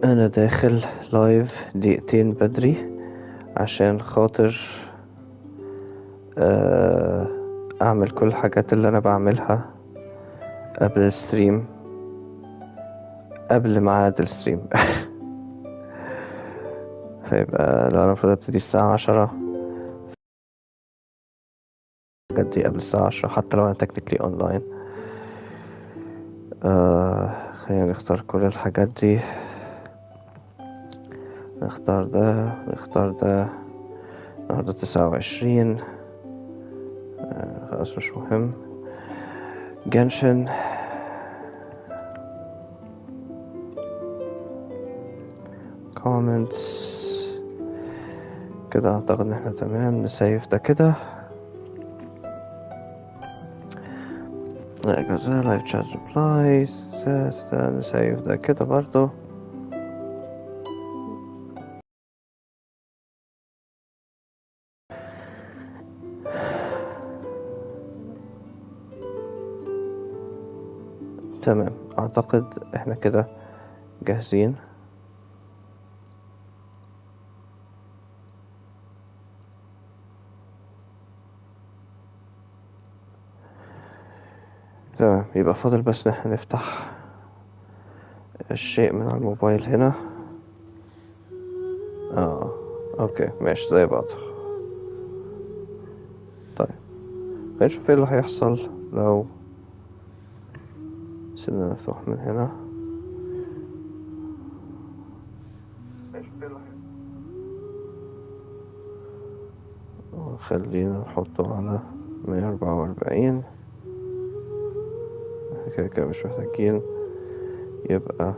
انا داخل لايف دقيقتين بدري عشان خاطر اعمل كل الحاجات اللي انا بعملها قبل الستريم، قبل ميعاد الستريم. فيبقى لو انا المفروض ابتدي الساعة 10، الحاجات دي قبل الساعة 10 حتى لو انا تكنيكلي اونلاين. خلينا نختار كل الحاجات دي، نختار ده نختار ده. النهاردة 29، خلاص مش مهم. جنشن comments كده، اعتقد ان احنا تمام. نسيف ده كده، لايف chat replies، نسيف ده كده برضو. تمام، اعتقد احنا كده جاهزين. تمام، يبقى فاضل بس ان احنا نفتح الشيء من على الموبايل هنا. اوكي ماشي زي بعض. طيب خلينا نشوف ايه اللي هيحصل لو سيبنا مفتوح من هنا. خلينا نحطه على 144. كده كده مش محتاجين، يبقى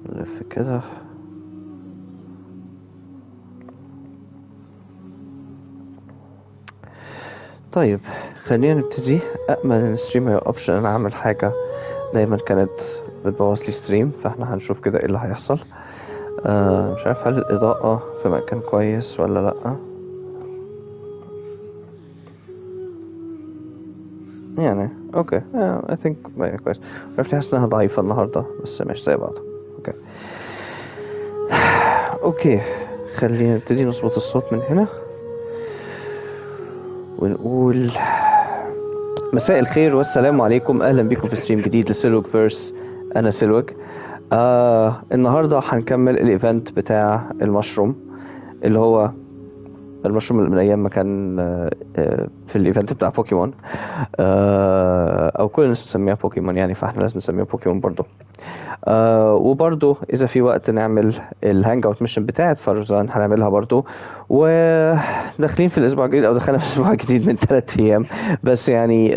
نلف كده. طيب خلينا نبتدي. أأمل إن الستريم ميوقفش، أنا أعمل حاجة دايما كانت بتبوظ لي ستريم، فاحنا هنشوف كده ايه اللي هيحصل. مش عارف هل الإضاءة في مكان كويس ولا لأ، يعني اوكي. I think ما كويس. عرفت حاسس انها ضعيفة النهاردة، بس مش زي بعض. اوكي خلينا نبتدي نظبط الصوت من هنا ونقول مساء الخير والسلام عليكم. اهلا بكم في ستريم جديد لسيلوك فيرس. انا سيلوك. النهاردة هنكمل الايفنت بتاع المشروم، اللي هو المشروم من ايام ما كان في الايفنت بتاع بوكيمون، او كل الناس بتسميها بوكيمون يعني، فاحنا لازم نسميها بوكيمون برضو. وبرضو اذا في وقت نعمل الهانج اوت ميشن بتاعت فرزان هنعملها برضو. وداخلين في الاسبوع الجديد، او دخلنا في الاسبوع الجديد من 3 ايام بس يعني.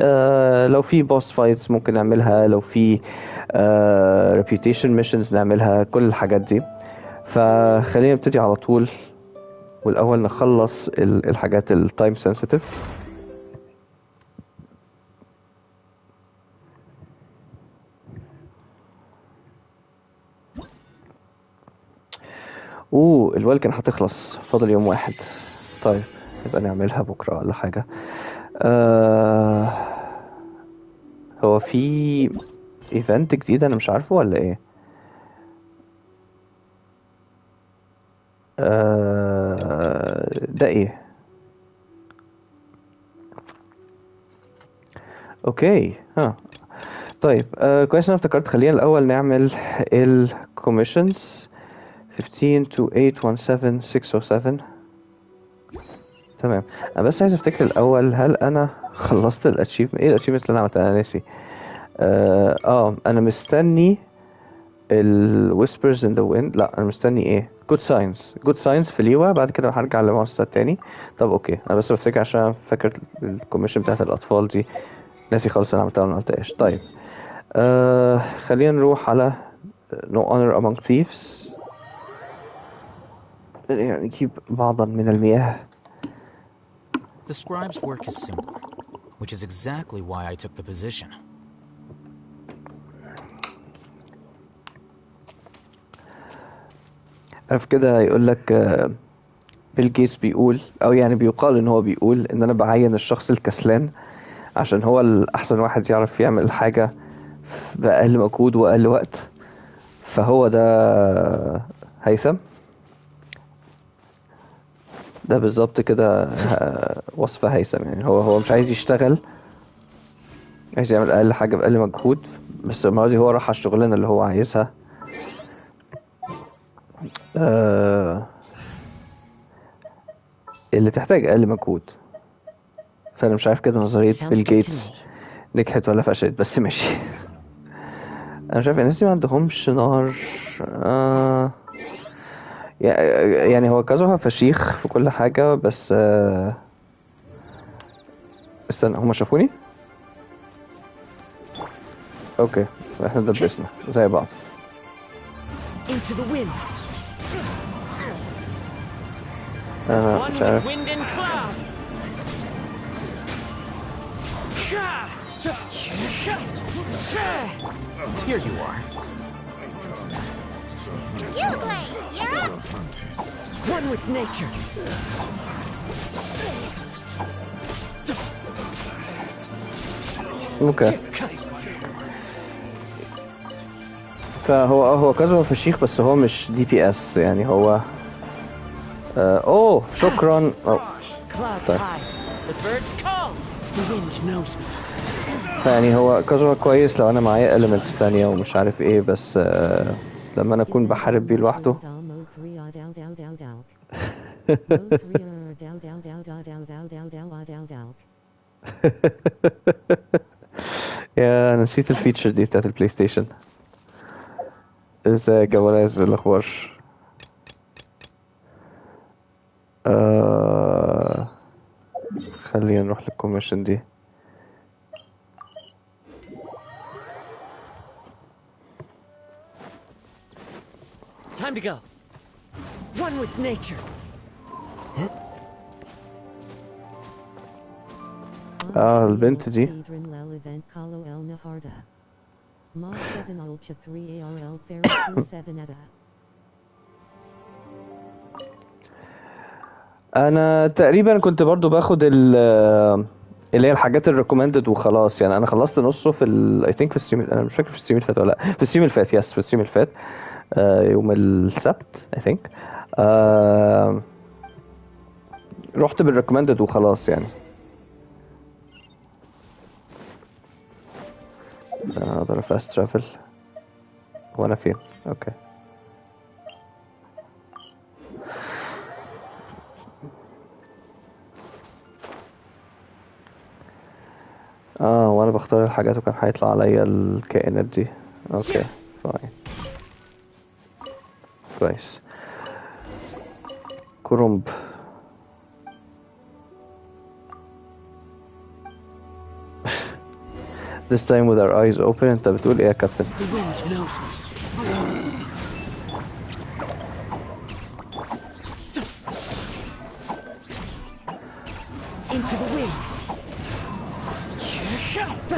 لو في بوس فايتس ممكن نعملها، لو في ريبيوتيشن ميشنز نعملها، كل الحاجات دي. فخلينا نبتدي على طول، والاول نخلص الحاجات التايم سنسيتيف. الوالكن هتخلص، فاضل يوم واحد. طيب يبقى نعملها بكرة ولا حاجة. هو في ايفنت جديد انا مش عارفه ولا ايه؟ ده ايه؟ اوكي طيب كويس انا افتكرت. خلينا الاول نعمل الكوميشنز 15 to 817 607. تمام، انا بس عايز افتكر الاول، هل انا خلصت الاتشيفمنت؟ ايه الاتشيفمنت اللي انا عملتها؟ انا ناسي. انا مستني ال whispers in the wind. لا انا مستني ايه؟ good signs في ليوا. بعد كده هرجع لمؤسسة تاني. طب اوكي، انا بس بفتكر عشان فاكر الكوميشن بتاعت الاطفال دي ناسي خالص انا عملتها ولا ما عملتهاش. طيب خلينا نروح على no honor among thieves، يعني نجيب بعضا من المياه. The scribe's work is simple, which is exactly why I took the position. عارف كده يقول لك بيل جيتس بيقول، او يعني بيقال ان هو بيقول ان انا بعين الشخص الكسلان عشان هو الأحسن واحد يعرف يعمل حاجة بأقل مجهود وأقل وقت. فهو ده هيثم. ده بالظبط كده وصف هيثم. يعني هو مش عايز يشتغل، عايز يعمل أقل حاجة بأقل مجهود، بس المرة دي هو راح على الشغلانة اللي هو عايزها. اللي تحتاج أقل مجهود. فأنا مش عارف كده نظرية بيل جيتس نجحت ولا فشلت، بس ماشي. أنا مش عارف الناس دي ما عندهمش نار. يعني هو كازوها فشيخ في كل حاجة، بس استنى، هما شافوني؟ اوكي، احنا دبسنا زي بعض. انا مش عارف. Here you are. You play. You're up. One with nature. اوكي. فهو كازوها فشيخ، بس هو مش دي بي اس. يعني هو اوه شكرا. Clouds high. The birds call. The wind knows me. يعني هو كازوها كويس لو انا معايا elements تانية ومش عارف ايه، بس لما انا اكون بحارب بيه لوحده. يا نسيت الفيتشر دي بتاعت البلاي ستيشن. ازيك يا ولاز، الاخبار؟ خلينا نروح للكوميشن دي. Time to go. One with nature. البنت دي انا تقريبا كنت برضو باخد اللي هي الحاجات الريكومندد وخلاص. يعني انا خلصت نصه في اي ثينك في الستريم. انا مش فاكر في الستريم اللي فات ولا لا. في الستريم اللي فات، يس، في الستريم اللي فات. يوم السبت اي ثينك. رحت بالريكومندد وخلاص يعني. اقدر فاست ترافل. وانا فين؟ اوكي. وانا بختار الحاجات وكان هيطلع عليا الكائنات دي. اوكي فاين، كويس. كرنب. This time with our eyes open. انت بتقول ايه يا كابتن؟ The wind knows me. Into the wind.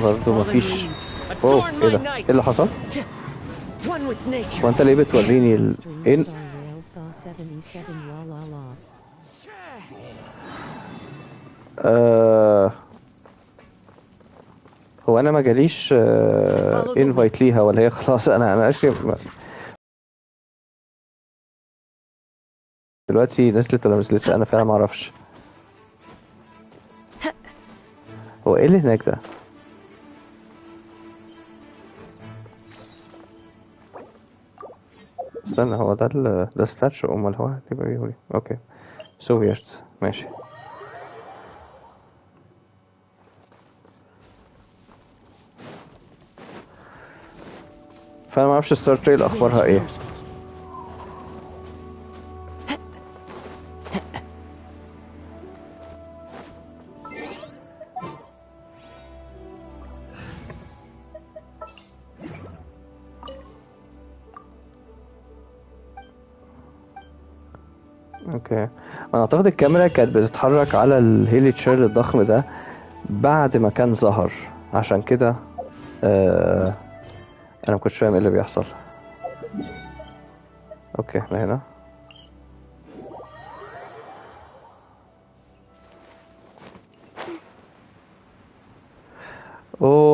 برضه مفيش. اوه ايه ده؟ ايه اللي حصل؟ One with nature. وانت ليه بتوريني ايه؟ هو انا ما جاليش انفايت ليها، ولا هي خلاص؟ انا اشي دلوقتي نزلت ولا نزلتش؟ انا فعلا ما اعرفش. هو ايه اللي هناك ده؟ استنى، هو ده ستاتشو؟ امال هو هيبقى بيقولي اوكي سوفيت ماشي. فانا ما اعرفش ستار تريل اخبارها ايه. اوكي، انا اعتقد الكاميرا كانت بتتحرك على الهيلي تشير الضخم ده بعد ما كان ظهر، عشان كده انا ما كنتش فاهم ايه اللي بيحصل. اوكي احنا هنا.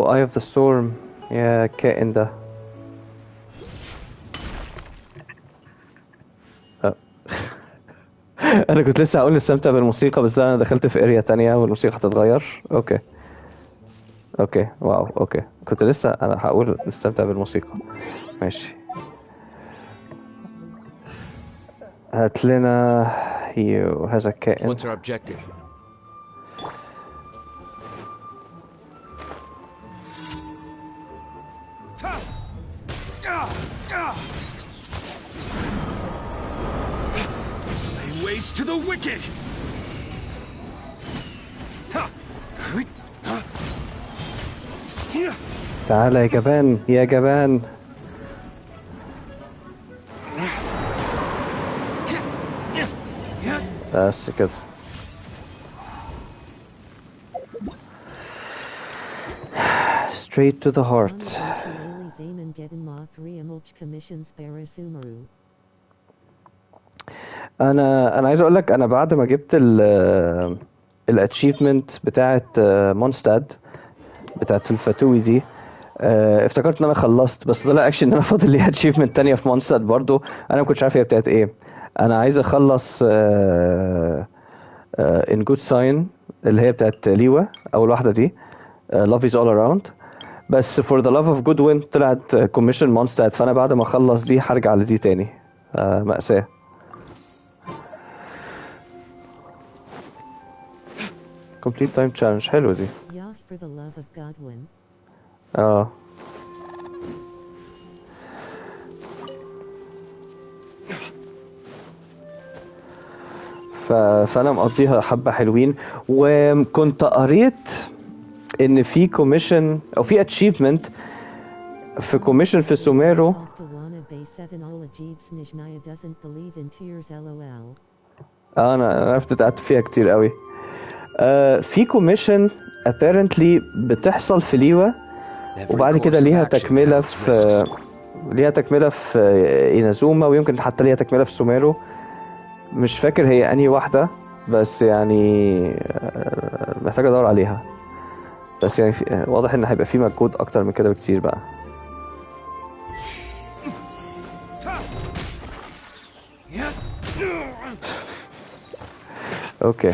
Eye of the Storm. يا الكائن ده. انا كنت لسه هقول نستمتع بالموسيقى، بس انا دخلت في اريا تانية والموسيقى هتتغير. اوكي اوكي واو اوكي، كنت لسه انا هقول نستمتع بالموسيقى. ماشي. هات لنا هذا الكائن. What's our objective? Lay waste to the wicked. تعالى يا جبان يا جبان. بس كده. Straight to the heart. انا عايز اقول لك، انا بعد ما جبت الاتشيفمنت بتاعه مونستاد بتاعه الفتوي دي، افتكرت ان انا خلصت، بس طلع اكشن ان انا فاضل لي اتشيفمنت تانية في مونستاد برضو. انا ما كنتش عارف هي بتاعت ايه. انا عايز اخلص ان جود ساين اللي هي بتاعت ليوا، اول واحده دي. love is all around. بس for the love of Goodwin طلعت كوميشن مونستاد، فانا بعد ما اخلص دي هرجع لدي تاني. مأساة. complete time challenge حلوة دي. اه فانا مقضيها حبة حلوين. وكنت قريت ان في كوميشن او في اتشيفمنت في كوميشن في سوميرو. انا عرفت قعدت فيها كتير قوي. في كوميشن apparently بتحصل في ليوا، وبعد كده ليها تكملة في إينازوما، ويمكن حتى ليها تكملة في سوميرو. مش فاكر هي انهي واحدة، بس يعني محتاج ادور عليها. بس يعني واضح ان هيبقى في مجهود اكتر من كده بكتير بقى. اوكي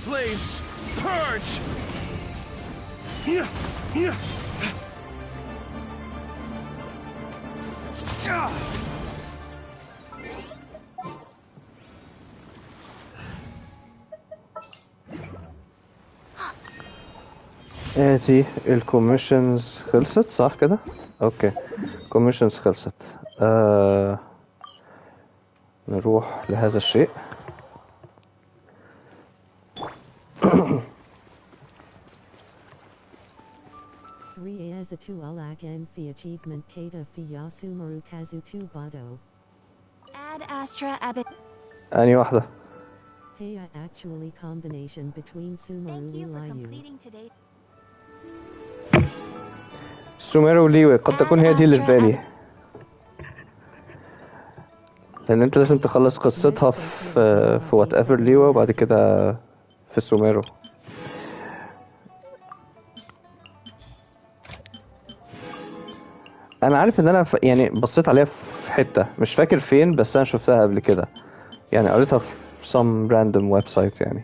Flames, purge! ادي الكوميشنز خلصت صح كده؟ اوكي كوميشنز خلصت. نروح لهذا الشيء. Add Astra Abbott. انهي واحدة؟ Thank you for completing today. سوميرو وليوي قد تكون هي دي اللي في بالي، لان انت لازم تخلص قصتها في وات ايفر ليوا، وبعد كده في سوميرو. انا عارف ان انا يعني بصيت عليها في حتة مش فاكر فين، بس انا شفتها قبل كده، يعني قريتها في some random website يعني.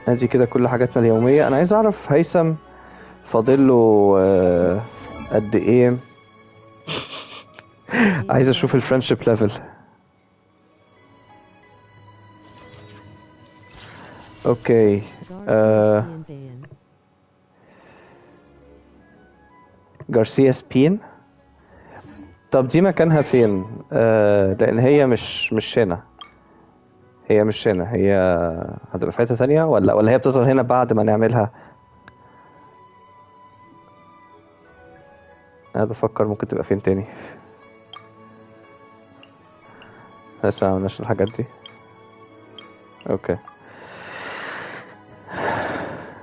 ادي كده كل حاجاتنا اليومية. انا عايز اعرف هيثم فاضله قد ايه. عايز اشوف الفرنشيب ليفل. اوكي جارسيا سبين. طب دي مكانها فين؟ لان هي مش هنا. هي مش هنا، هي هتبقى في حتة تانية ولا هي بتظهر هنا بعد ما نعملها؟ انا بفكر ممكن تبقى فين تاني. لسه ما عملناش الحاجات دي. اوكي.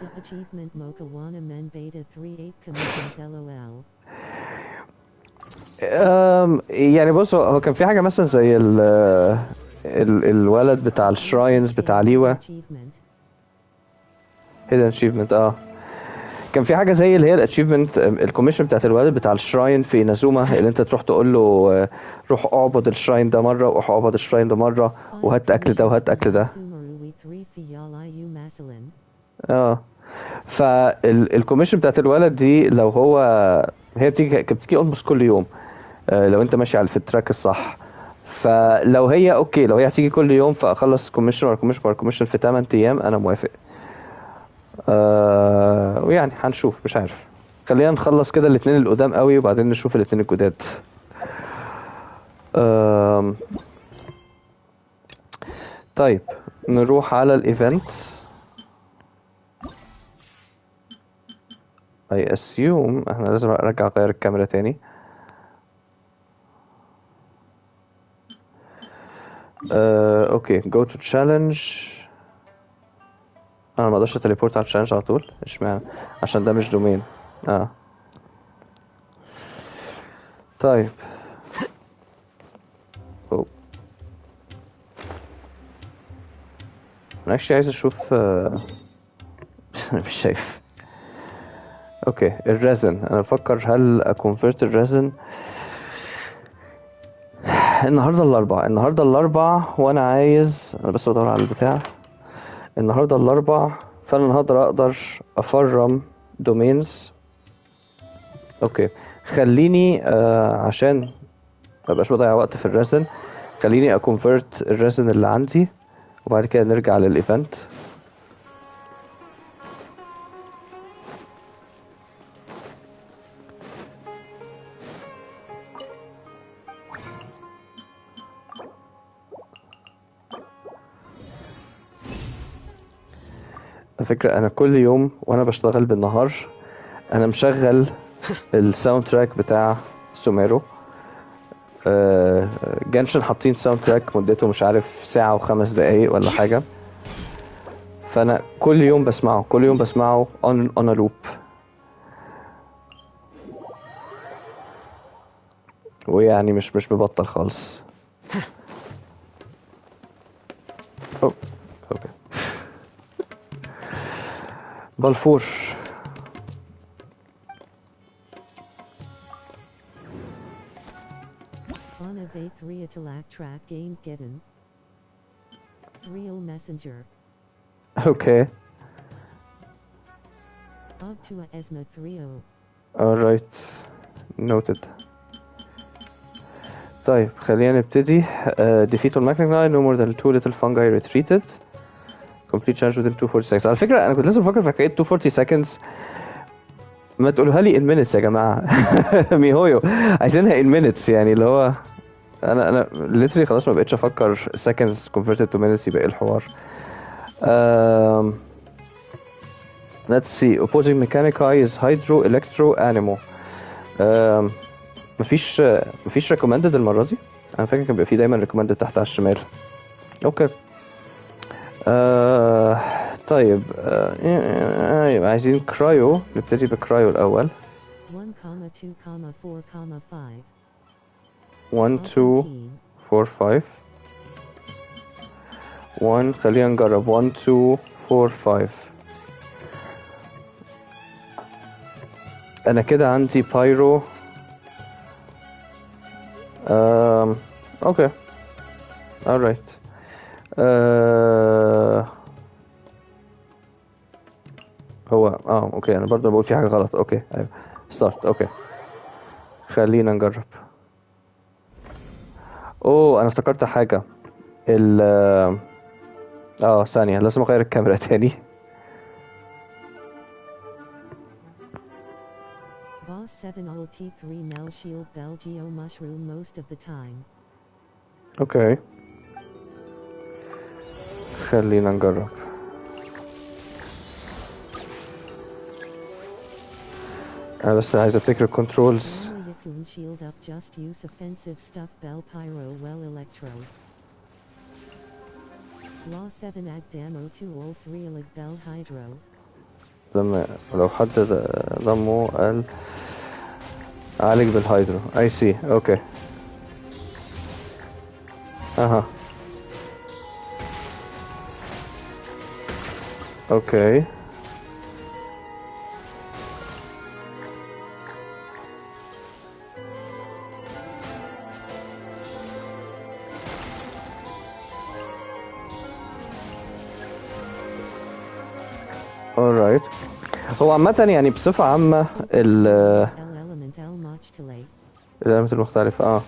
The achievement Mokawana Men Beta 38 Commissions LOL. يعني بص، هو كان في حاجة مثلا زي الولد بتاع الشراينز بتاع ليوا. Achievement. hidden achievement. كان في حاجة زي اللي هي الاتشيفمنت الكوميشن بتاعت الولد بتاع الشراين في نازوما، اللي انت تروح تقول له روح اعبد الشراين ده مرة، وروح اعبد الشراين ده مرة، وهات اكل ده وهات اكل ده. فالكوميشن بتاعت الولد دي لو هو، هي بتيجي اولموست كل يوم لو انت ماشي في التراك الصح. فلو هي اوكي، لو هي هتيجي كل يوم فاخلص كوميشن ورا كوميشن ورا كوميشن في 8 ايام، انا موافق. ويعني هنشوف، مش عارف. خلينا نخلص كده الاثنين القدام قوي وبعدين نشوف الاثنين الجداد. طيب نروح على الايفنت. I assume احنا لازم ارجع اغير الكاميرا تاني. اوكي go to challenge. انا ما اقدرش تليبورت على التشالنج على طول، اشمعنى؟ عشان ده مش دومين. طيب انا actually عايز اشوف مش شايف. اوكي الريزن، انا بفكر هل اكونفرت الريزن النهارده الاربع وانا عايز، انا بس بدور على البتاع. النهارده الاربع، فانا اقدر افرم دومينز. اوكي خليني عشان مبقاش بضيع وقت في الريزن، خليني اكونفرت الريزن اللي عندي وبعد كده نرجع للايفنت. على فكرة انا كل يوم وانا بشتغل بالنهار انا مشغل الساوند تراك بتاع سوميرو. جنشن حاطين ساوند تراك مدته مش عارف ساعة و5 دقايق ولا حاجة، فانا كل يوم بسمعه on a loop. ويعني مش مبطل خالص. اوكي بلفور. On a bay 3 Atalak track game Geddon. 3 Messenger. اوكي Up to a Esma 3 alright noted. طيب خلينا نبتدي. defeat on Macnagni, no more than 2 little fungi retreated. complete challenge within 240 seconds. على فكرة أنا كنت لسه بفكر في حكاية 240 seconds، ما تقولوها لي in minutes يا جماعة. ميهويو عايزينها in minutes، يعني اللي هو أنا literally خلاص ما بقتش أفكر seconds converted to minutes يبقى إيه الحوار. let's see. opposing mechanici is hydro, electro, animo. مفيش recommended المرة دي. أنا فاكر كان بيبقى فيه دايما recommended تحت على الشمال. اوكي طيب يبقى عايزين كرايو. نبتدي بكرايو الأول. 1, 2, 4, 5 1 2 4 5 1. خلينا نجرب 1 2 4 5. أنا كده عندي بايرو. اوكي alright. هو اوكي انا برضه بقول في حاجه غلط. اوكي ايوه ستارت. اوكي خلينا نجرب. انا افتكرت حاجه. ثانيه لازم اغير الكاميرا تاني. Boss 7 Ult 3 Mel Shield Belgio Mushroom most of the time. اوكي خلينا نجرب. انا بس عايز افتكر الكنترولز. Yakun shield up just use offensive stuff Bell Pyro well Electro. Law 7 at Damo 203 Lig Bell Hydro. لو حد ضمه قال عالج بالهيدرو. اي سي. اوكي. اها. اوكي. alright. هو عامة يعني بصفة عامة Element L Mochtile. الإليمنت المختلفة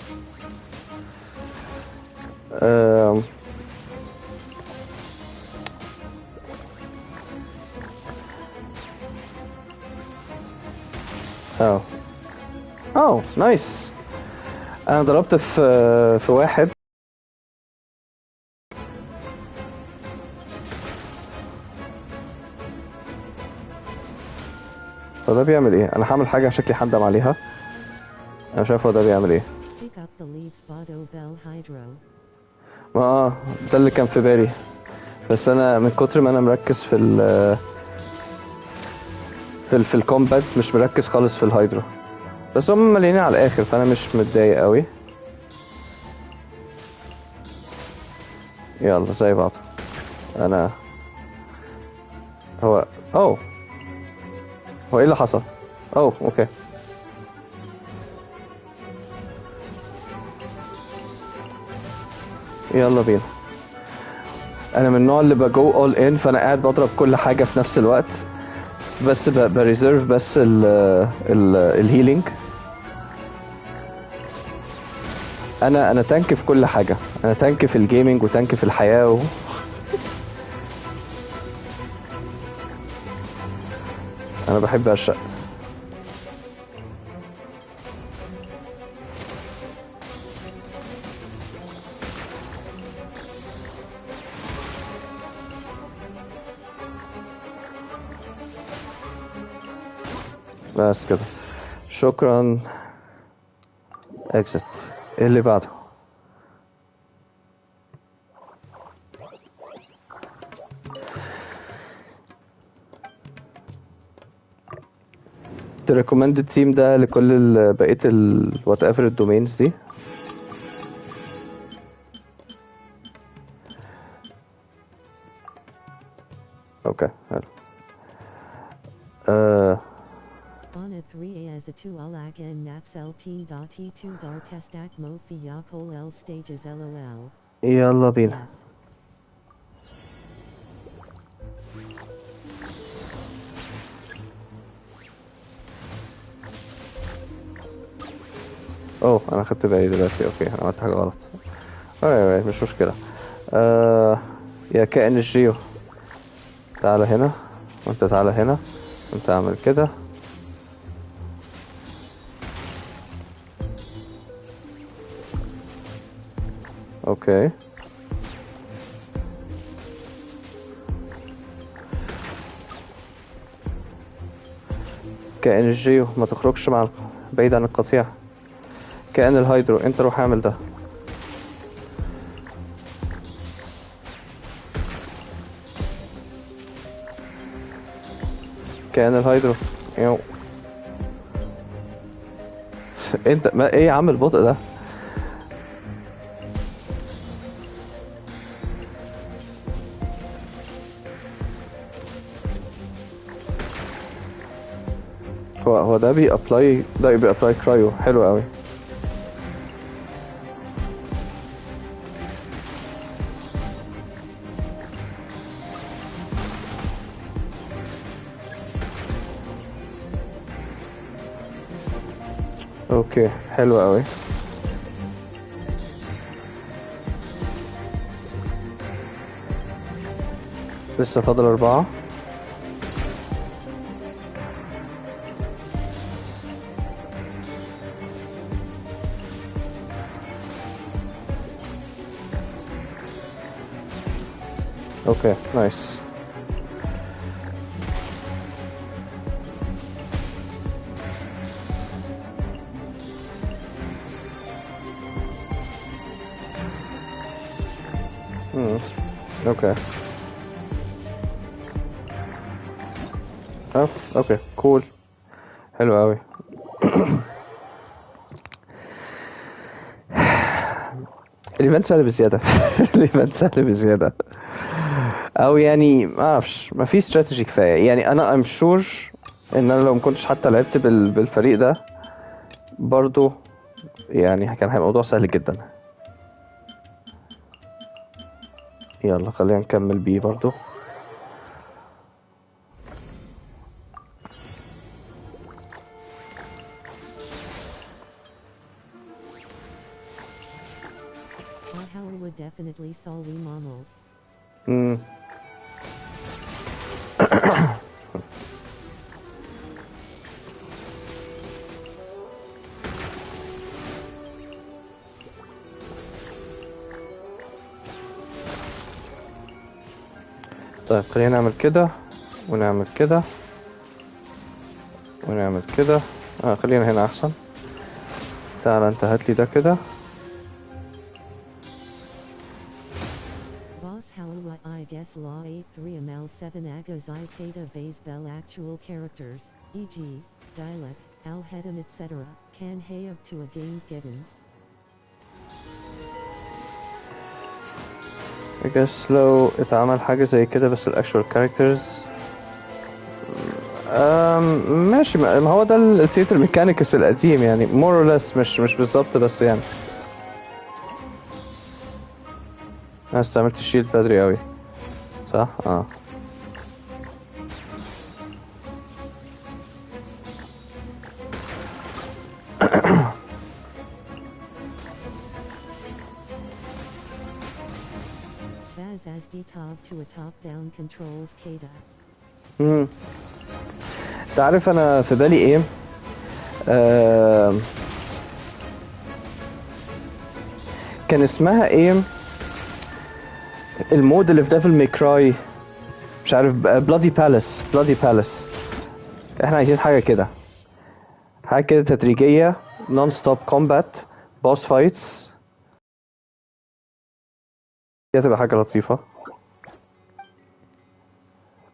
نايس. انا ضربت في واحد. فده بيعمل ايه؟ انا هعمل حاجة شكلي حندم عليها. انا مش عارف هو ده بيعمل ايه. Pick up the leaves Bado Bell Hydro. ما ده اللي كان في بالي، بس انا من كتر ما انا مركز في الكومبات مش مركز خالص في الهيدرو، بس هم مليانين على الاخر فانا مش متضايق قوي. يلا زي بعض. انا هو هو ايه اللي حصل؟ اوكي. يلا بينا. انا من النوع اللي بجو اول ان، فانا قاعد بضرب كل حاجه في نفس الوقت، بس بريزيرف بس الهيلينج. انا تانك في كل حاجه. انا تانك في الجيمنج وتانك في الحياه انا بحب ارشق. بس كده. شكرا. اكزت. ايه اللي بعده؟ recommended theme ده لكل بقية وات ايفر الدومينز دي. اوكي حلو. On a 3A as a 2 alak and nafsel teen.t2 dar testak mo fi yakol L stages lol. يلا بينا. Yes. انا خدت بالي دلوقتي. اوكي انا عملت حاجة غلط. مش مشكلة. يا كائن الجيو، تعالى هنا وانت تعالى هنا وانت اعمل كده. اوكي. كائن الجيو ما تخرجش بعيد عن القطيع. كائن الهيدرو انت روح اعمل ده. كائن الهيدرو يو. انت ما ايه يا عم البطء ده؟ هو ده بيابلاي كرايو. حلو قوي. اوكي حلو قوي. لسه فاضل 4. اوكي نايس. اوكي. اوكي كول. حلو قوي. الايفنت سهل بزياده. الايفنت سهل بزياده، او يعني ما اعرفش، ما في استراتيجي كفايه. يعني انا ام شور ان انا لو ما كنتش حتى لعبت بالفريق ده برضو، يعني كان هيبقى الموضوع سهل جدا. يلا خلينا نكمل بيه برضو. Valhalla would definitely solve Mamo. امم طيب خلينا نعمل كده ونعمل كده ونعمل كده. خلينا هنا احسن. تعال انت هاتلي ده كده. Boss Howla I guess Law 83 ML 7 Agos I Theta Vase Bell actual characters, e.g., dialect, Al Hedam etc., can hay up to a game given. I guess لو اتعمل حاجة زي كده بس الاكشوال كاركترز ماشي. ما هو ده الثيتر ميكانيكس القديم يعني more or less، مش بالظبط بس يعني. انا استعملت الشيلد بدري اوي صح؟ Vaz as the top to a top-down controls Kata. تعرف انا في بالي ايه؟ كان اسمها ايه المود اللي في ديفل ماي كراي؟ مش عارف، بلادي بالاس. بلادي بالاس. احنا عايزين حاجه كده، حاجه كده تدريجيه، نون ستوب كومبات، بوس فايتس. دي هتبقى حاجه لطيفه،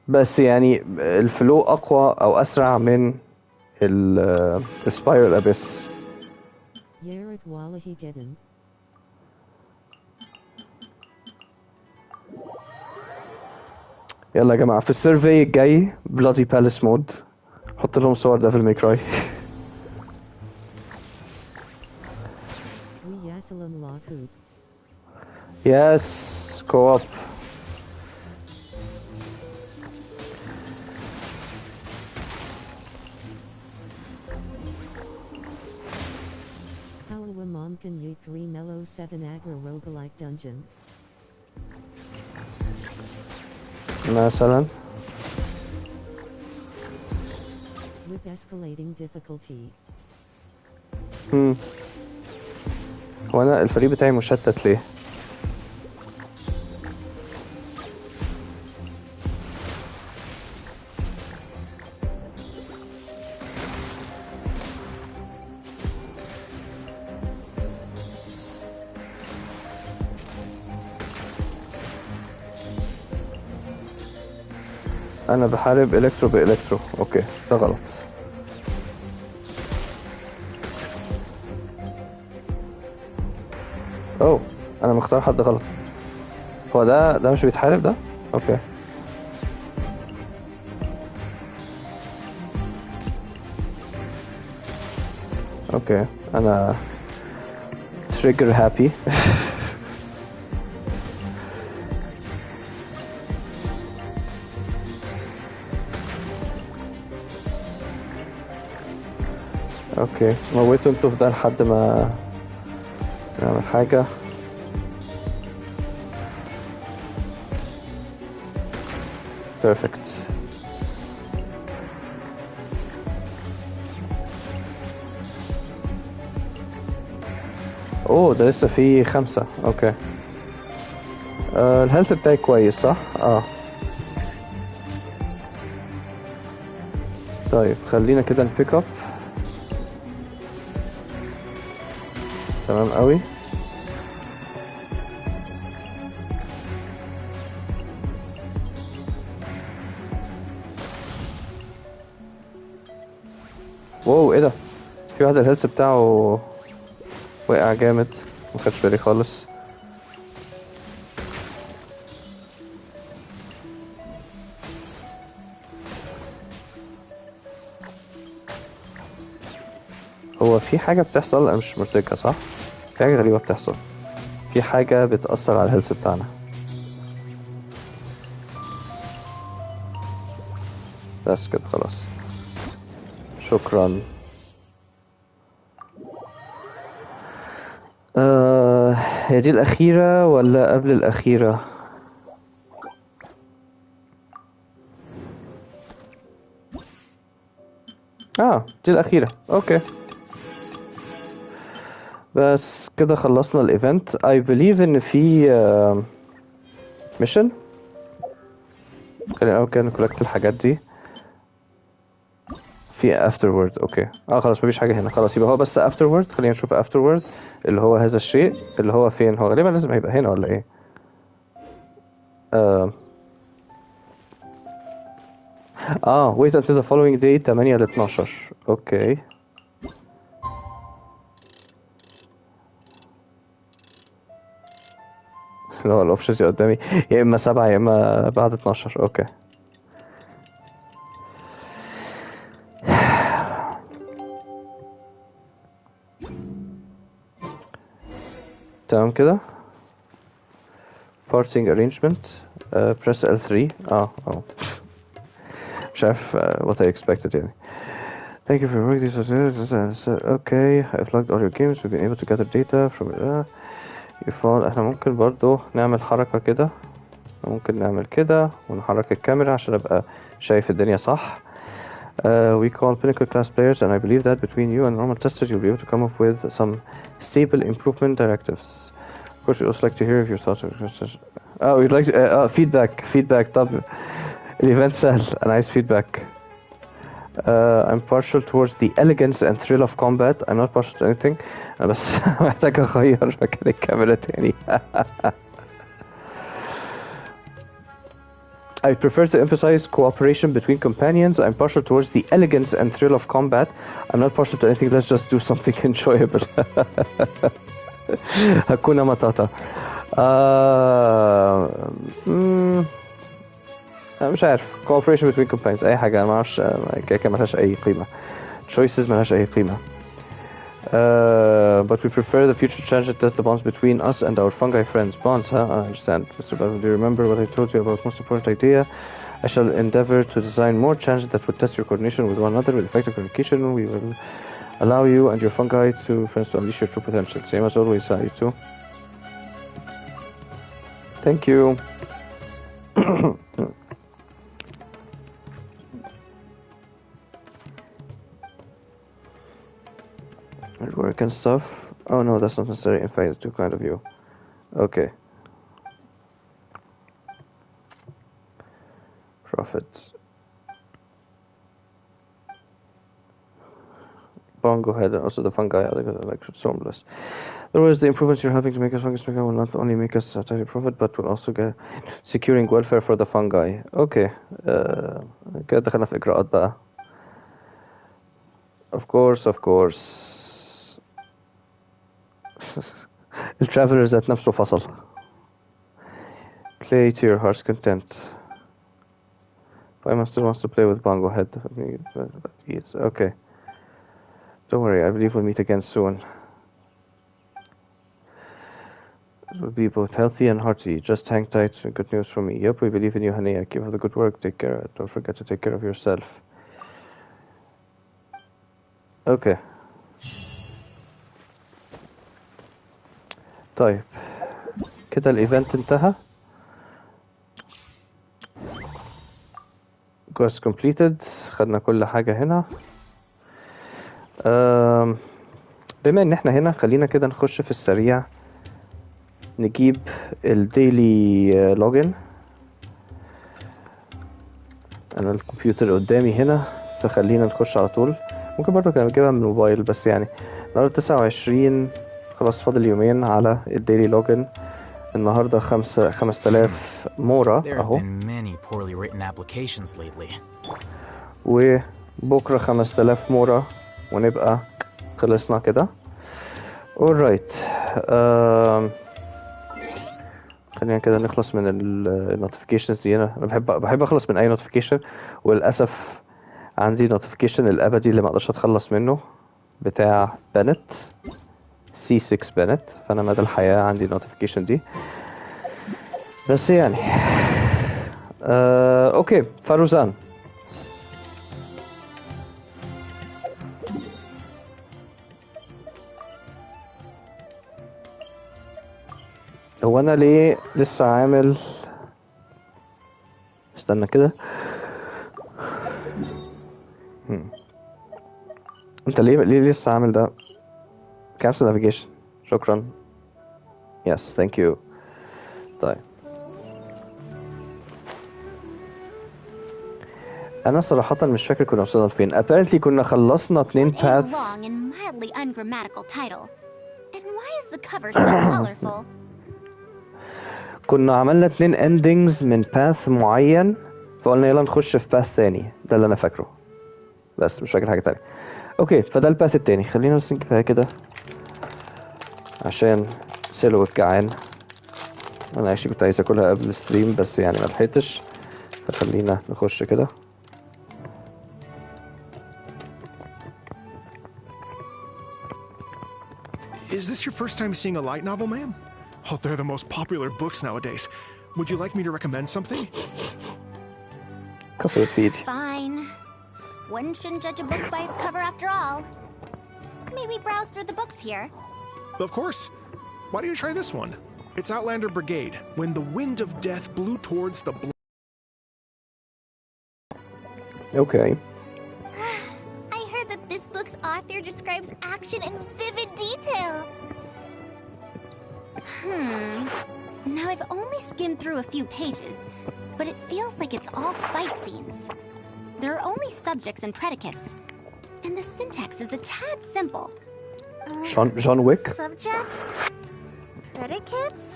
بس يعني الفلو اقوى او اسرع من السبايرال ابيس. Yared Wallahi Gedden. يلا يا جماعه في السيرفي الجاي بلادي بالاس مود، حط لهم صور ديفل ماي كراي. We Yasalam Law Hoop. يس كواب. Halawa Momkan Yu 3 Mellow 7 Agra Roguelike Dungeon. مثلا With escalating difficulty. هو انا الفريق بتاعي مشتت ليه؟ انا بحارب الكترو بالكترو. اوكي ده غلط. اوه انا مختار حد غلط. هو ده مش بيتحارب ده. اوكي اوكي انا trigger happy. اوكي موتوا انتوا في ده لحد ما نعمل حاجة. بيرفكت. اوه ده لسه فيه 5. اوكي الهيلث بتاعي كويس صح؟ طيب خلينا كده نبيك اب. تمام قوي. واو ايه ده؟ في واحد الهيلث بتاعه وقع جامد، مخدش بالي خالص. هو في حاجة بتحصل انا مش مرتكة صح؟ في حاجة غريبة بتحصل، في حاجة بتأثر على الهيلث بتاعنا. بس كده خلاص، شكرا. هي دي الأخيرة ولا قبل الأخيرة؟ دي الأخيرة. اوكي، بس كده خلصنا الايفنت. I believe ان في ميشن. خلينا الاول كده نكولكت الحاجات دي في afterward. اوكي خلاص مفيش حاجة هنا، خلاص يبقى هو بس afterward. خلينا نشوف afterward اللي هو هذا الشيء اللي هو فين. هو غالبا لازم هيبقى هنا ولا ايه؟ wait until the following day 8 ل 12. اوكي اللي هو الاوبشنز قدامي يا اما 7 يا اما بعد 12. اوكي تمام كده. parting arrangement. press L3. مش عارف what I expected يعني. Thank you for your work. Okay, I've logged all your games. We've been able to gather data from your phone. احنا ممكن برضو نعمل حركة كده، ممكن نعمل كده ونحرك الكاميرا عشان ابقى شايف الدنيا صح. We call Pinnacle class players, and I believe that between you and normal testers you'll be able to come up with some stable improvement directives. Of course, we'd also like to hear if your thoughts we'd like to, feedback. طب الإيفنت سهل، أنا عايز feedback. I'm partial towards the elegance and thrill of combat. I'm not partial to anything. أنا بس محتاج أغير مكان الكاميرا تاني. I prefer to emphasize cooperation between companions. I'm partial towards the elegance and thrill of combat. I'm not partial to anything. Let's just do something enjoyable. Hakuna Matata. مش عارف. cooperation between companions أي حاجة، ما أعرفش كده ملهاش أي قيمة. choices ملهاش أي قيمة. But we prefer the future change that tests the bonds between us and our fungi friends. Bonds, huh? I understand. Mr. Battle, do you remember what I told you about the most important idea? I shall endeavor to design more challenges that would test your coordination with one another with effective communication. We will allow you and your fungi friends to unleash your true potential. Same as always, you too. Thank you. Work and stuff. Oh no, that's not necessary. In fact, it's too kind of you. Okay. Profit. Bongo head and also the fungi are like stormless. Otherwise, the improvements you're helping to make us fungus will not only make us a tiny profit, but will also get securing welfare for the fungi. Okay. كده دخلنا في إجراءات بقى. Of course. الترافلر ذات نفسه فصل. Play to your heart's content. If I still wants to play with Bongo Head, but yes, okay. Don't worry, I believe we'll meet again soon. We'll be both healthy and hearty. Just hang tight. Good news from me. Yep, we believe in you, Hania. Keep up the good work. Take care. Don't forget to take care of yourself. Okay. طيب كده الايفنت انتهى. quest completed. خدنا كل حاجة هنا. بما ان احنا هنا خلينا كده نخش في السريع نجيب الديلي لوجن. انا الكمبيوتر قدامي هنا فخلينا نخش على طول. ممكن برضه كان نجيبها من الموبايل بس يعني النهارده 29 خلاص فاضل يومين على الديلي لوجن. النهارده 5000 مورا اهو، وبكره 5000 مورا ونبقى خلصنا كده. alright. خلينا كده نخلص من النوتيفيكيشنز دي. انا بحب اخلص من اي نوتيفيكيشن، وللاسف عندي نوتيفيكيشن الابدي اللي ما اقدرش اتخلص منه بتاع بنت C6 بنت، فانا مدى الحياة عندي نوتيفيكيشن دي. بس يعني اوكي. فاروزان، هو انا ليه لسه عامل، استنى كده. انت ليه لسه عامل ده؟ cancel navigation. شكرا. yes thank you. طيب انا صراحة مش فاكر كنا وصلنا لفين. apparently كنا خلصنا 2 paths. long and mildly ungrammatical title. And why is the cover so colorful? كنا عملنا 2 endings من path معين، فقلنا يلا نخش في path ثاني. ده اللي انا فاكره، بس مش فاكر حاجة تانية. اوكي، فده الباث التاني. خلينا بس نجيبها كده عشان سلوك جعان. انا عايش كنت عايز اكلها قبل الستريم بس يعني ما لحقتش، فخلينا نخش كده. Is this your first time seeing a light novel, ma'am? Oh, they're the most popular books nowadays. Would you like me to recommend something? كسرت في ايدي. Fine. One shouldn't judge a book by its cover after all. Maybe browse through the books here. Of course. Why don't you try this one? It's Outlander Brigade. When the wind of death blew towards the Okay. I heard that this book's author describes action in vivid detail. Now I've only skimmed through a few pages, but it feels like it's all fight scenes. There are only subjects and predicates, and the syntax is a tad simple. John Wick? Subjects? Predicates?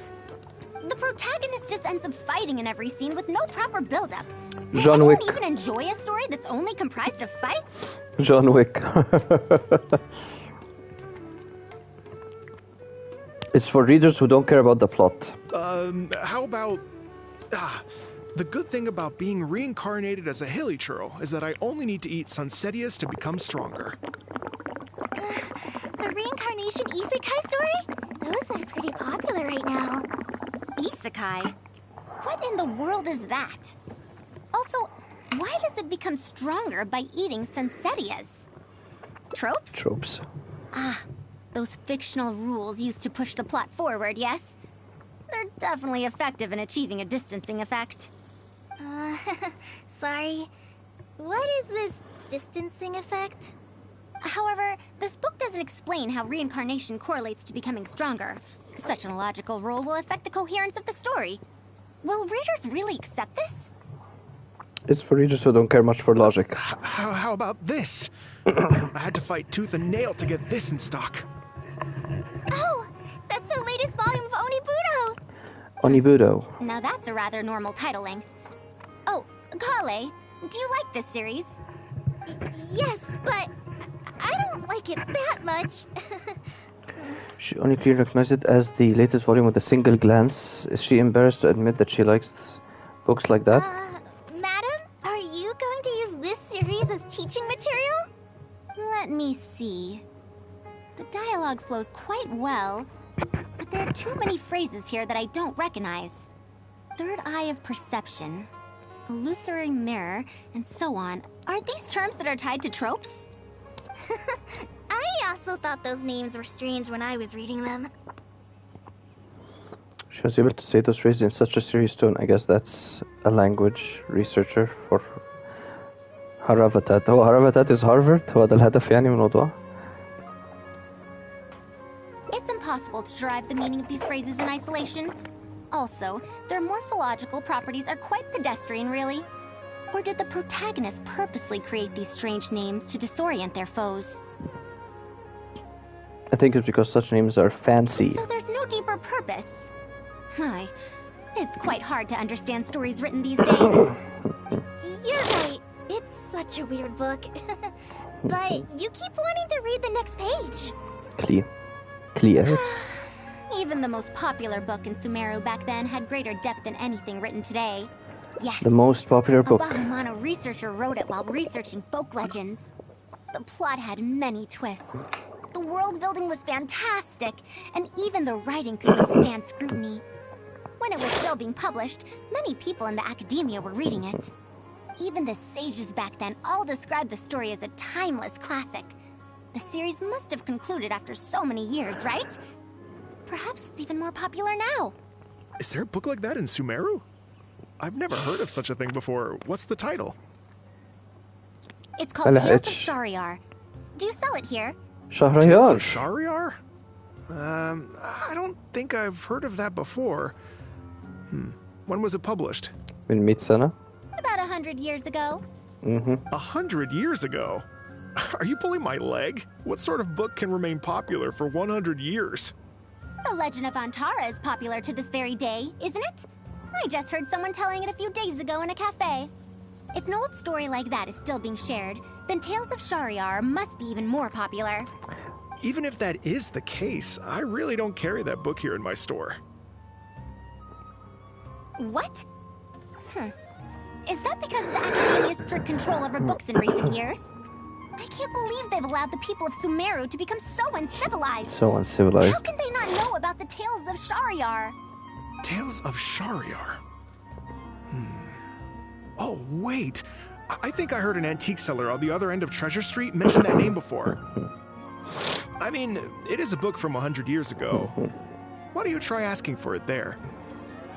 The protagonist just ends up fighting in every scene with no proper build-up. John Wick. Anyone even enjoy a story that's only comprised of fights? John Wick. It's for readers who don't care about the plot. How about... the good thing about being reincarnated as a hilly churl is that I only need to eat Sunsetias to become stronger. The reincarnation isekai story? Those are pretty popular right now. Isekai? What in the world is that? Also, why does it become stronger by eating Sunsetias? Tropes? Tropes. Those fictional rules used to push the plot forward, yes? They're definitely effective in achieving a distancing effect. Sorry. What is this distancing effect? However, this book doesn't explain how reincarnation correlates to becoming stronger. Such an illogical rule will affect the coherence of the story. Will readers really accept this? It's for readers who don't care much for logic. How about this? I had to fight tooth and nail to get this in stock. Oh, that's the latest volume of Onibudo! Onibudo. Now that's a rather normal title length. Oh, Kale, do you like this series? Yes, but I don't like it that much. She only clearly recognized it as the latest volume with a single glance. Is she embarrassed to admit that she likes books like that? Madam, are you going to use this series as teaching material? Let me see. The dialogue flows quite well, but there are too many phrases here that I don't recognize. Third eye of perception, illusory mirror, and so on. Are these terms that are tied to tropes? I also thought those names were strange when I was reading them. She was able to say those phrases in such a serious tone. I guess that's a language researcher for Haravatat. هو Haravatat is Harvard. هو ده الهدف يعني من الموضوع. It's impossible to derive the meaning of these phrases in isolation. Also, their morphological properties are quite pedestrian, really. Or did the protagonist purposely create these strange names to disorient their foes? I think it's because such names are fancy. So there's no deeper purpose. Hi. It's quite hard to understand stories written these days. You're right. It's such a weird book. But you keep wanting to read the next page. Clear. Even the most popular book in Sumeru back then had greater depth than anything written today. Yes. The most popular A book. Bahumano researcher wrote it while researching folk legends. The plot had many twists. The world building was fantastic, and even the writing could withstand scrutiny. When it was still being published, many people in the academia were reading it. Even the sages back then all described the story as a timeless classic. The series must have concluded after so many years, right? Perhaps it's even more popular now. Is there a book like that in Sumeru? I've never heard of such a thing before. What's the title? It's called Tales of Shariar. Do you sell it here? Tales شهريار. of Shariar? I don't think I've heard of that before. When was it published? من 100 سنة. About 100 years ago. 100 years ago? Are you pulling my leg? What sort of book can remain popular for 100 years? The Legend of Antara is popular to this very day, isn't it? I just heard someone telling it a few days ago in a cafe. If an old story like that is still being shared, then Tales of Shariar must be even more popular. Even if that is the case, I really don't carry that book here in my store. What? Is that because of the Academia's strict control over books in recent years? I can't believe they've allowed the people of Sumeru to become so uncivilized. So uncivilized. How can they not know about the Tales of Shariar? Tales of Shariar? Oh, wait. I think I heard an antique seller on the other end of Treasure Street mention that name before. I mean, it is a book from 100 years ago. Why don't you try asking for it there?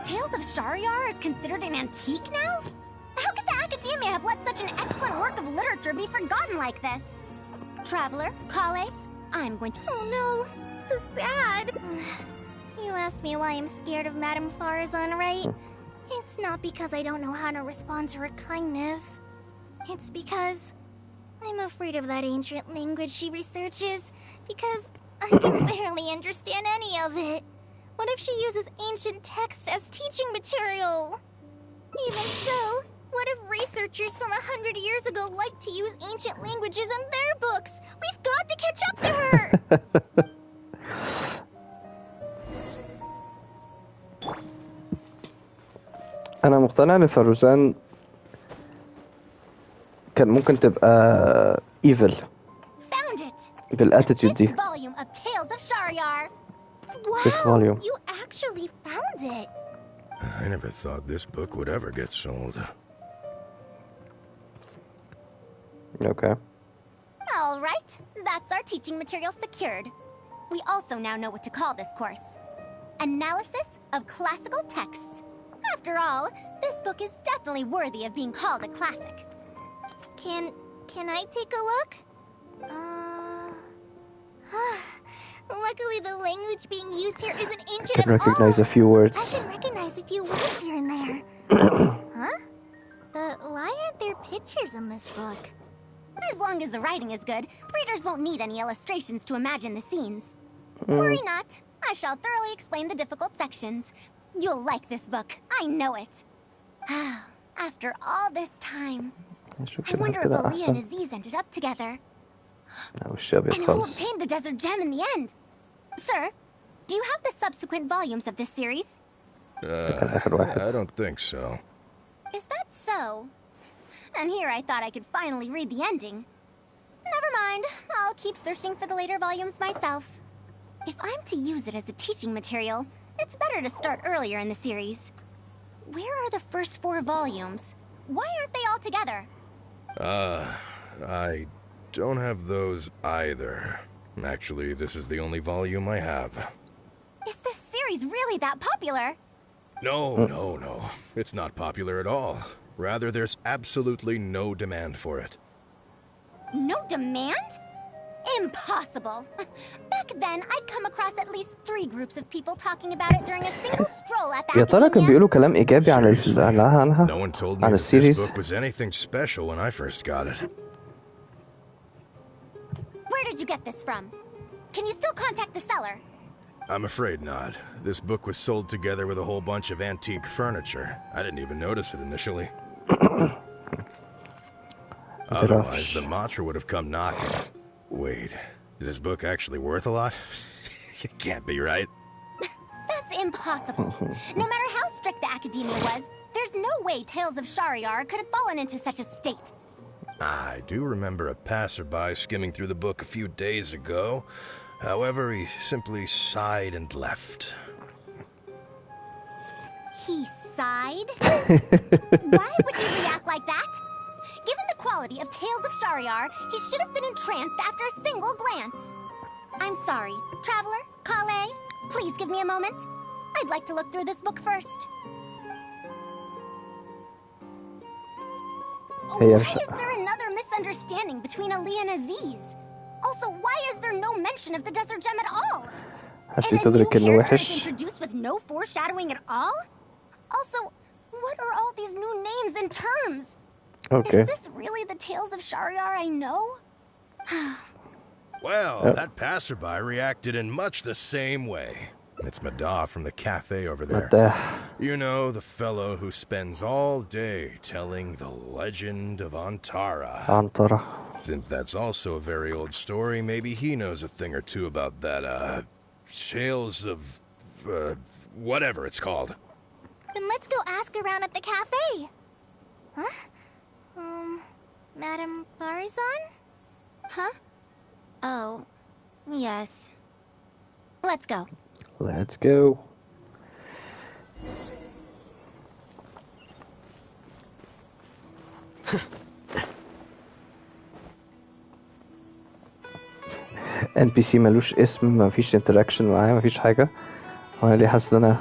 Tales of Shariar is considered an antique now? How could the Academia have let such an excellent work of literature be forgotten like this? Traveler, Kale, I'm going to— Oh no, this is bad. You asked me why I'm scared of Madame Farazan, right? It's not because I don't know how to respond to her kindness. It's because I'm afraid of that ancient language she researches, because I can barely understand any of it. What if she uses ancient texts as teaching material? Even so, what if researchers from 100 years ago like to use ancient languages in their books? We've got to catch up to her! أنا مقتنع إن فاروزان كان ممكن تبقى evil Found it! بالاتيتيود دي. Fifth volume of Tales of Shariar. Fifth Wow, volume. you actually found it. I never thought this book would ever get sold. Okay. All right, that's our teaching material secured. We also now know what to call this course. Analysis of Classical Texts. After all, this book is definitely worthy of being called a classic. Can I take a look? Luckily the language being used here isn't ancient I can at all. recognize a few words. I can recognize a few words here and there. Huh? But why aren't there pictures in this book? As long as the writing is good, readers won't need any illustrations to imagine the scenes. Worry not. I shall thoroughly explain the difficult sections. You'll like this book. I know it. After all this time, I wonder if Aaliyah and Aziz ended up together. And who obtained the desert gem in the end? Sir, do you have the subsequent volumes of this series? I don't think so. Is that so? And here I thought I could finally read the ending. Never mind, I'll keep searching for the later volumes myself. If I'm to use it as a teaching material, it's better to start earlier in the series. Where are the first 4 volumes? Why aren't they all together? I don't have those either. Actually, this is the only volume I have. Is this series really that popular? No. It's not popular at all. Rather, there's absolutely no demand for it. No demand? Impossible. Back then, I'd come across at least 3 groups of people talking about it during a single stroll at the يا ترى كان بيقولوا كلام إيجابي عن عنها No one told me عن that this السيريز. book was anything special when I first got it. Where did you get this from? Can you still contact the seller? I'm afraid not. This book was sold together with a whole bunch of antique furniture. I didn't even notice it initially. Otherwise, the mantra would have come knocking. Wait, is this book actually worth a lot? It can't be, right? That's impossible. No matter how strict the academia was, there's no way Tales of Shariar could have fallen into such a state. I do remember a passerby skimming through the book a few days ago. However, he simply sighed and left. He sighed? Why would he react like that? Given the quality of Tales of Shariar, he should have been entranced after a single glance. I'm sorry. Traveler, Kale, please give me a moment. I'd like to look through this book first. Why is there another misunderstanding between Ali and Aziz? Also, why is there no mention of the Desert Gem at all? And a new character is introduced with no foreshadowing at all? Also, what are all these new names and terms? Okay. Is this really the Tales of Shariar I know? Well, that passerby reacted in much the same way. It's Mada from the cafe over there. You know, the fellow who spends all day telling the legend of Antara. Since that's also a very old story, maybe he knows a thing or two about that, Tales of, whatever it's called. Then let's go ask around at the cafe. Huh? Madame Farazan? Huh? Oh, yes. Let's go. Let's go. NPC ملوش اسم، مفيش انتراكشن معاه، مفيش حاجة. وانا ليه حاسس ان انا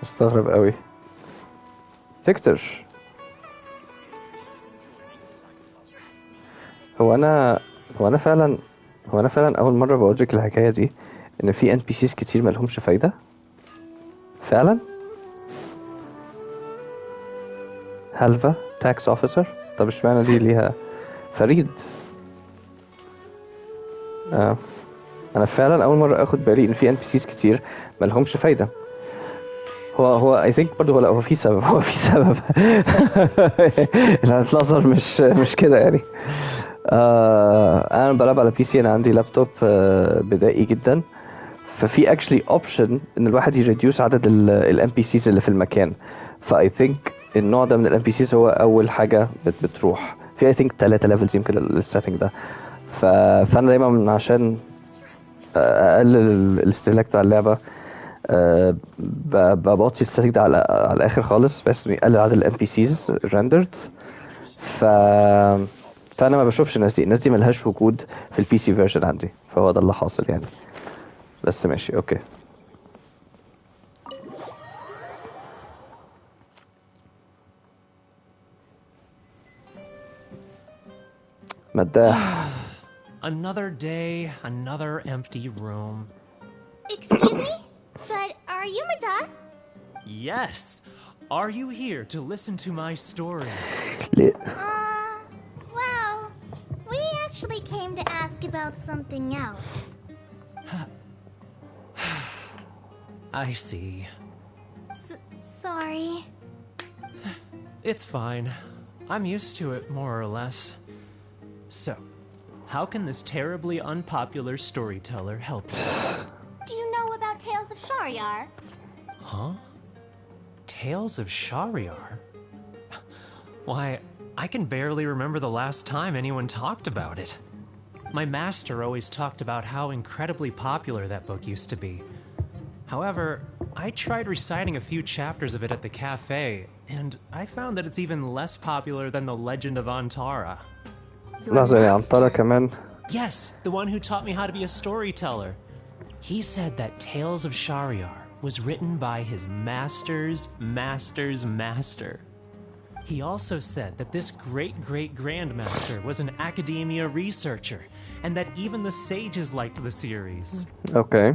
مستغرب قوي. فيكتور، هو انا فعلا اول مرة بأدرك الحكاية دي، ان في NPCs كتير ملهمش فايدة. فعلا هالفا تاكس اوفيسر. طب اشمعنى دي ليها فريد؟ انا فعلا اول مرة اخد بالي ان في NPCs كتير ملهمش فايدة. هو I think برضه هو في سبب النظر مش كده يعني. انا بلعب على PC، انا عندي لابتوب بدائي جدا، ففي actually option ان الواحد يريديوس عدد ال NPCs اللي في المكان. فاي ثينك النوع ده من ال NPCs هو اول حاجة بتروح في اي ثينك 3 ليفلز يمكن السيتنج ده. فانا دايما عشان اقلل الاستهلاك بتاع اللعبة ببطي السيتنج ده على الاخر خالص، بس انه يقلل عدد ال NPCs rendered. فانا ما بشوفش الناس دي ملهاش وجود في البي سي فيرجن عندي، فهو ده اللي حاصل يعني. بس ماشي اوكي. مداح. Another day, another empty room. Excuse me? But are you Mada? Yes. Are you here to listen to my story? Well, we actually came to ask about something else. I see. Sorry. It's fine. I'm used to it, more or less. So, how can this terribly unpopular storyteller help you? Do you know about Tales of Shariar? Huh? Tales of Shariar? Why, I can barely remember the last time anyone talked about it. My master always talked about how incredibly popular that book used to be. However, I tried reciting a few chapters of it at the cafe, and I found that it's even less popular than the Legend of Antara. Antara كمان. Yes, the one who taught me how to be a storyteller. He said that Tales of Shariar was written by his master's master's master. He also said that this great-great-grandmaster was an academia researcher, and that even the sages liked the series. Okay.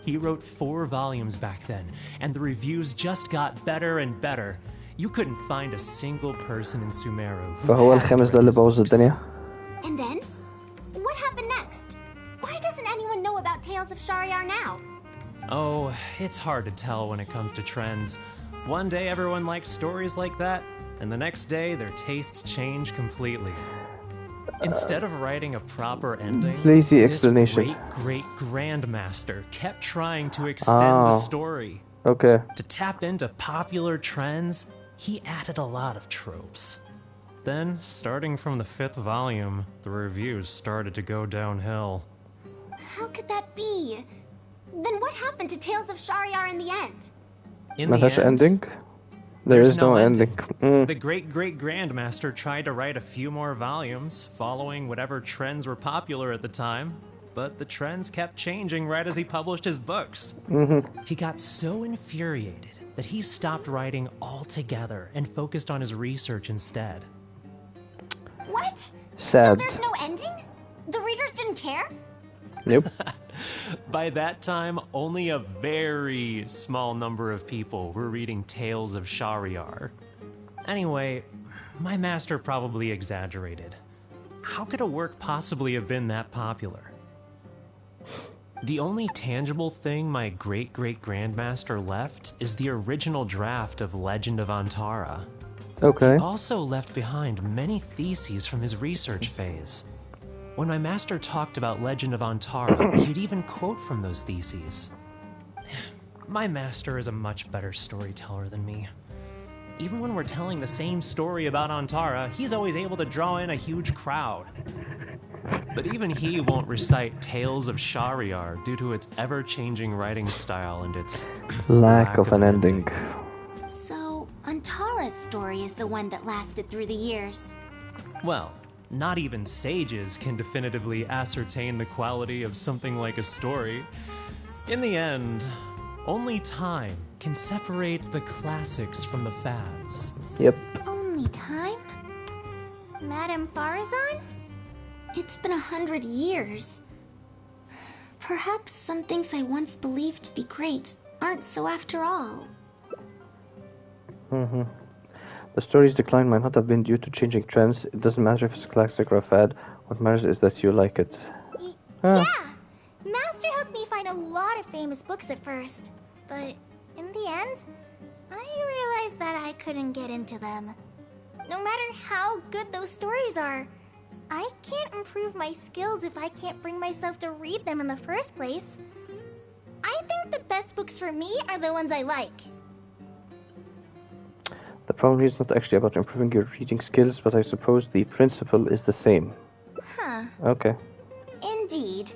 He wrote 4 volumes back then, and the reviews just got better and better. You couldn't find a single person in Sumeru who فهو الخامس ده اللي بوظ الدنيا. And then? What happened next? Why doesn't anyone know about Tales of Shariar now? Oh, it's hard to tell when it comes to trends. One day everyone likes stories like that, and the next day their tastes change completely. Instead of writing a proper ending, lazy this explanation. great grandmaster kept trying to extend the story. Okay. To tap into popular trends, he added a lot of tropes. Then, starting from the 5th volume, the reviews started to go downhill. How could that be? Then what happened to Tales of Shariar in the end? In the Mata's end, ending? There there's is no ending. The great grandmaster tried to write a few more volumes, following whatever trends were popular at the time, but the trends kept changing right as he published his books. He got so infuriated that he stopped writing altogether and focused on his research instead. What? Sad. So there's no ending? The readers didn't care? Nope. By that time, only a very small number of people were reading Tales of Shariar. Anyway, my master probably exaggerated. How could a work possibly have been that popular? The only tangible thing my great-great-grandmaster left is the original draft of Legend of Antara. Okay. He also left behind many theses from his research phase. When my master talked about Legend of Antara, he'd even quote from those theses. My master is a much better storyteller than me. Even when we're telling the same story about Antara, he's always able to draw in a huge crowd. But even he won't recite Tales of Shariar due to its ever-changing writing style and its Lack of an ending. So, Antara's story is the one that lasted through the years. Well, not even sages can definitively ascertain the quality of something like a story. In the end, only time can separate the classics from the fads. Yep. Only time? Madame Farazan? It's been 100 years. Perhaps some things I once believed to be great aren't so after all. The story's decline might not have been due to changing trends. It doesn't matter if it's a classic or a fad. What matters is that you like it. Yeah! Master helped me find a lot of famous books at first. But in the end, I realized that I couldn't get into them. No matter how good those stories are, I can't improve my skills if I can't bring myself to read them in the first place. I think the best books for me are the ones I like. The problem here is not actually about improving your reading skills, but I suppose the principle is the same. Huh. Okay. Indeed.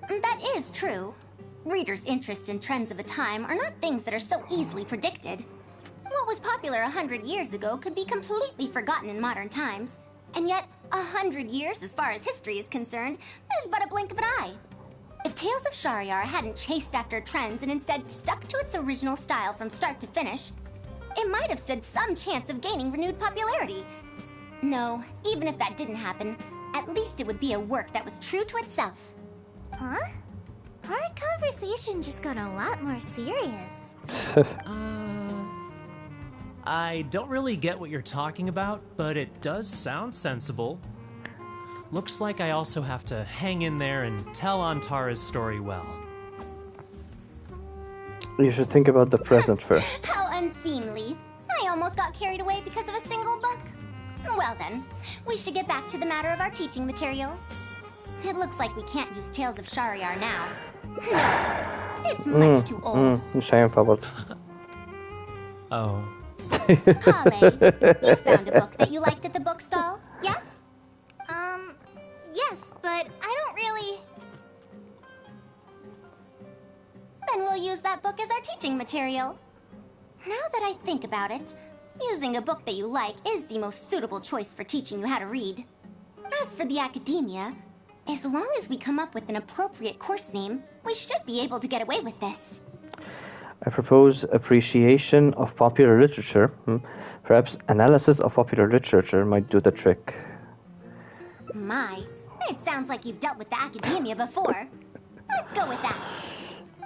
That is true. Readers' interest in trends of a time are not things that are so easily predicted. What was popular 100 years ago could be completely forgotten in modern times. And yet, 100 years, as far as history is concerned, is but a blink of an eye. If Tales of Shariar hadn't chased after trends and instead stuck to its original style from start to finish, it might have stood some chance of gaining renewed popularity. No, even if that didn't happen, at least it would be a work that was true to itself. Huh? Our conversation just got a lot more serious. I don't really get what you're talking about, but it does sound sensible. Looks like I also have to hang in there and tell Antara's story well. You should think about the present first. How unseemly. I almost got carried away because of a single book. Well then, we should get back to the matter of our teaching material. It looks like we can't use Tales of Shariar now. No, it's much too old. مش هينفع برضه. Oh. Kale, you found a book that you liked at the bookstall, yes? Yes, but I don't really... Then we'll use that book as our teaching material. Now that I think about it, using a book that you like is the most suitable choice for teaching you how to read. As for the academia, as long as we come up with an appropriate course name, we should be able to get away with this. I propose appreciation of popular literature. Perhaps analysis of popular literature might do the trick. My, it sounds like you've dealt with the academia before. Let's go with that.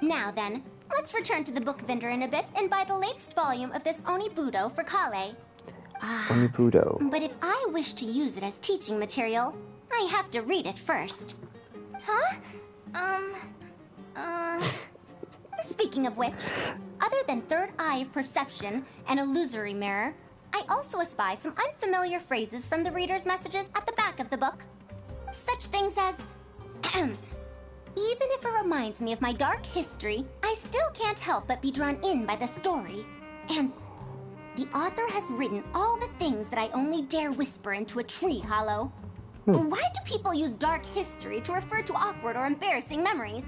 Now then, let's return to the book vendor in a bit and buy the latest volume of this Onibudo for Kale. Onibudo. But if I wish to use it as teaching material, I have to read it first. Huh? Speaking of which, other than third eye of perception and illusory mirror, I also espy some unfamiliar phrases from the reader's messages at the back of the book. Such things as... Even if it reminds me of my dark history, I still can't help but be drawn in by the story. And the author has written all the things that I only dare whisper into a tree hollow. Why do people use dark history to refer to awkward or embarrassing memories?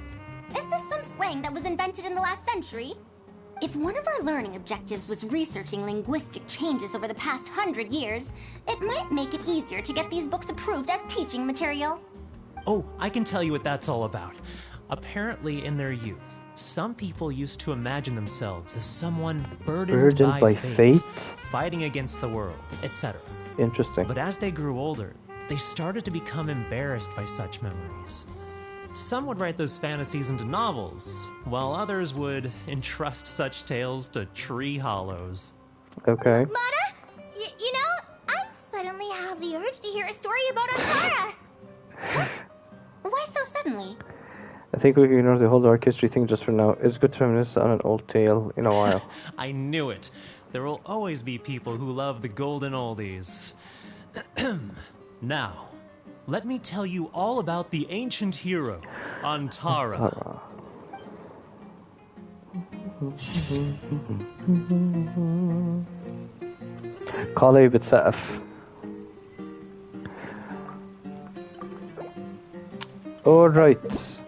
Is this some slang that was invented in the last century? If one of our learning objectives was researching linguistic changes over the past 100 years, it might make it easier to get these books approved as teaching material. Oh, I can tell you what that's all about. Apparently, in their youth, some people used to imagine themselves as someone burdened by fate, fighting against the world, etc. Interesting. But as they grew older, they started to become embarrassed by such memories. Some would write those fantasies into novels, while others would entrust such tales to tree hollows. Okay. Mata, you know, I suddenly have the urge to hear a story about Antara. Why so suddenly? I think we can ignore the whole dark history thing just for now. It's good to reminisce on an old tale in a while. I knew it. There will always be people who love the golden oldies. Now, let me tell you all about the ancient hero, Antara. قالي بتسقف. alright.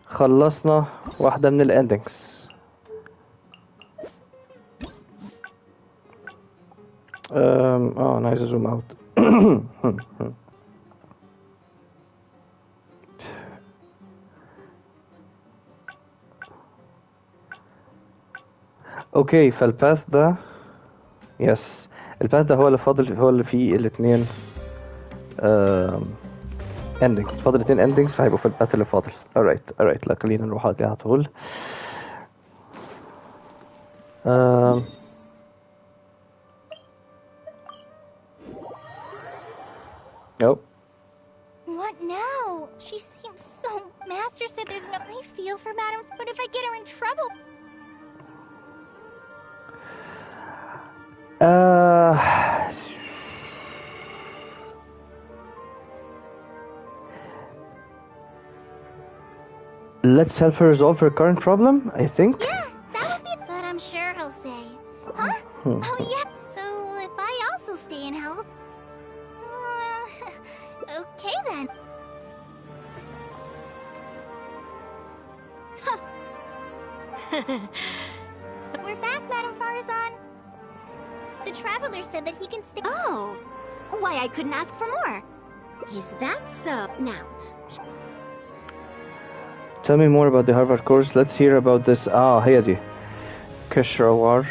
خلصنا واحدة من الاندنجز. انا عايز ازوم اوت. اوكي فالباث ده يس الباث ده هو اللي فاضل هو اللي فيه الاثنين اندنجز فاضل 2 اندنجز فهيبقوا في الباث اللي فاضل. alright لا خلينا نروح على طول. Oh. What now? She seems so... Master said there's no... I feel for Madam, but if I get her in trouble... Let's help her resolve her current problem, I think. Yeah, that would be... But I'm sure he'll say... Huh? Oh, yeah. So, if I also stay and help... okay, then. We're back, Madam Farazan. The Traveler said that he can stay... Oh! Why, I couldn't ask for more. Is that so? Now... Tell me more about the Harvard course. Let's hear about this. هي دي. كشاروار.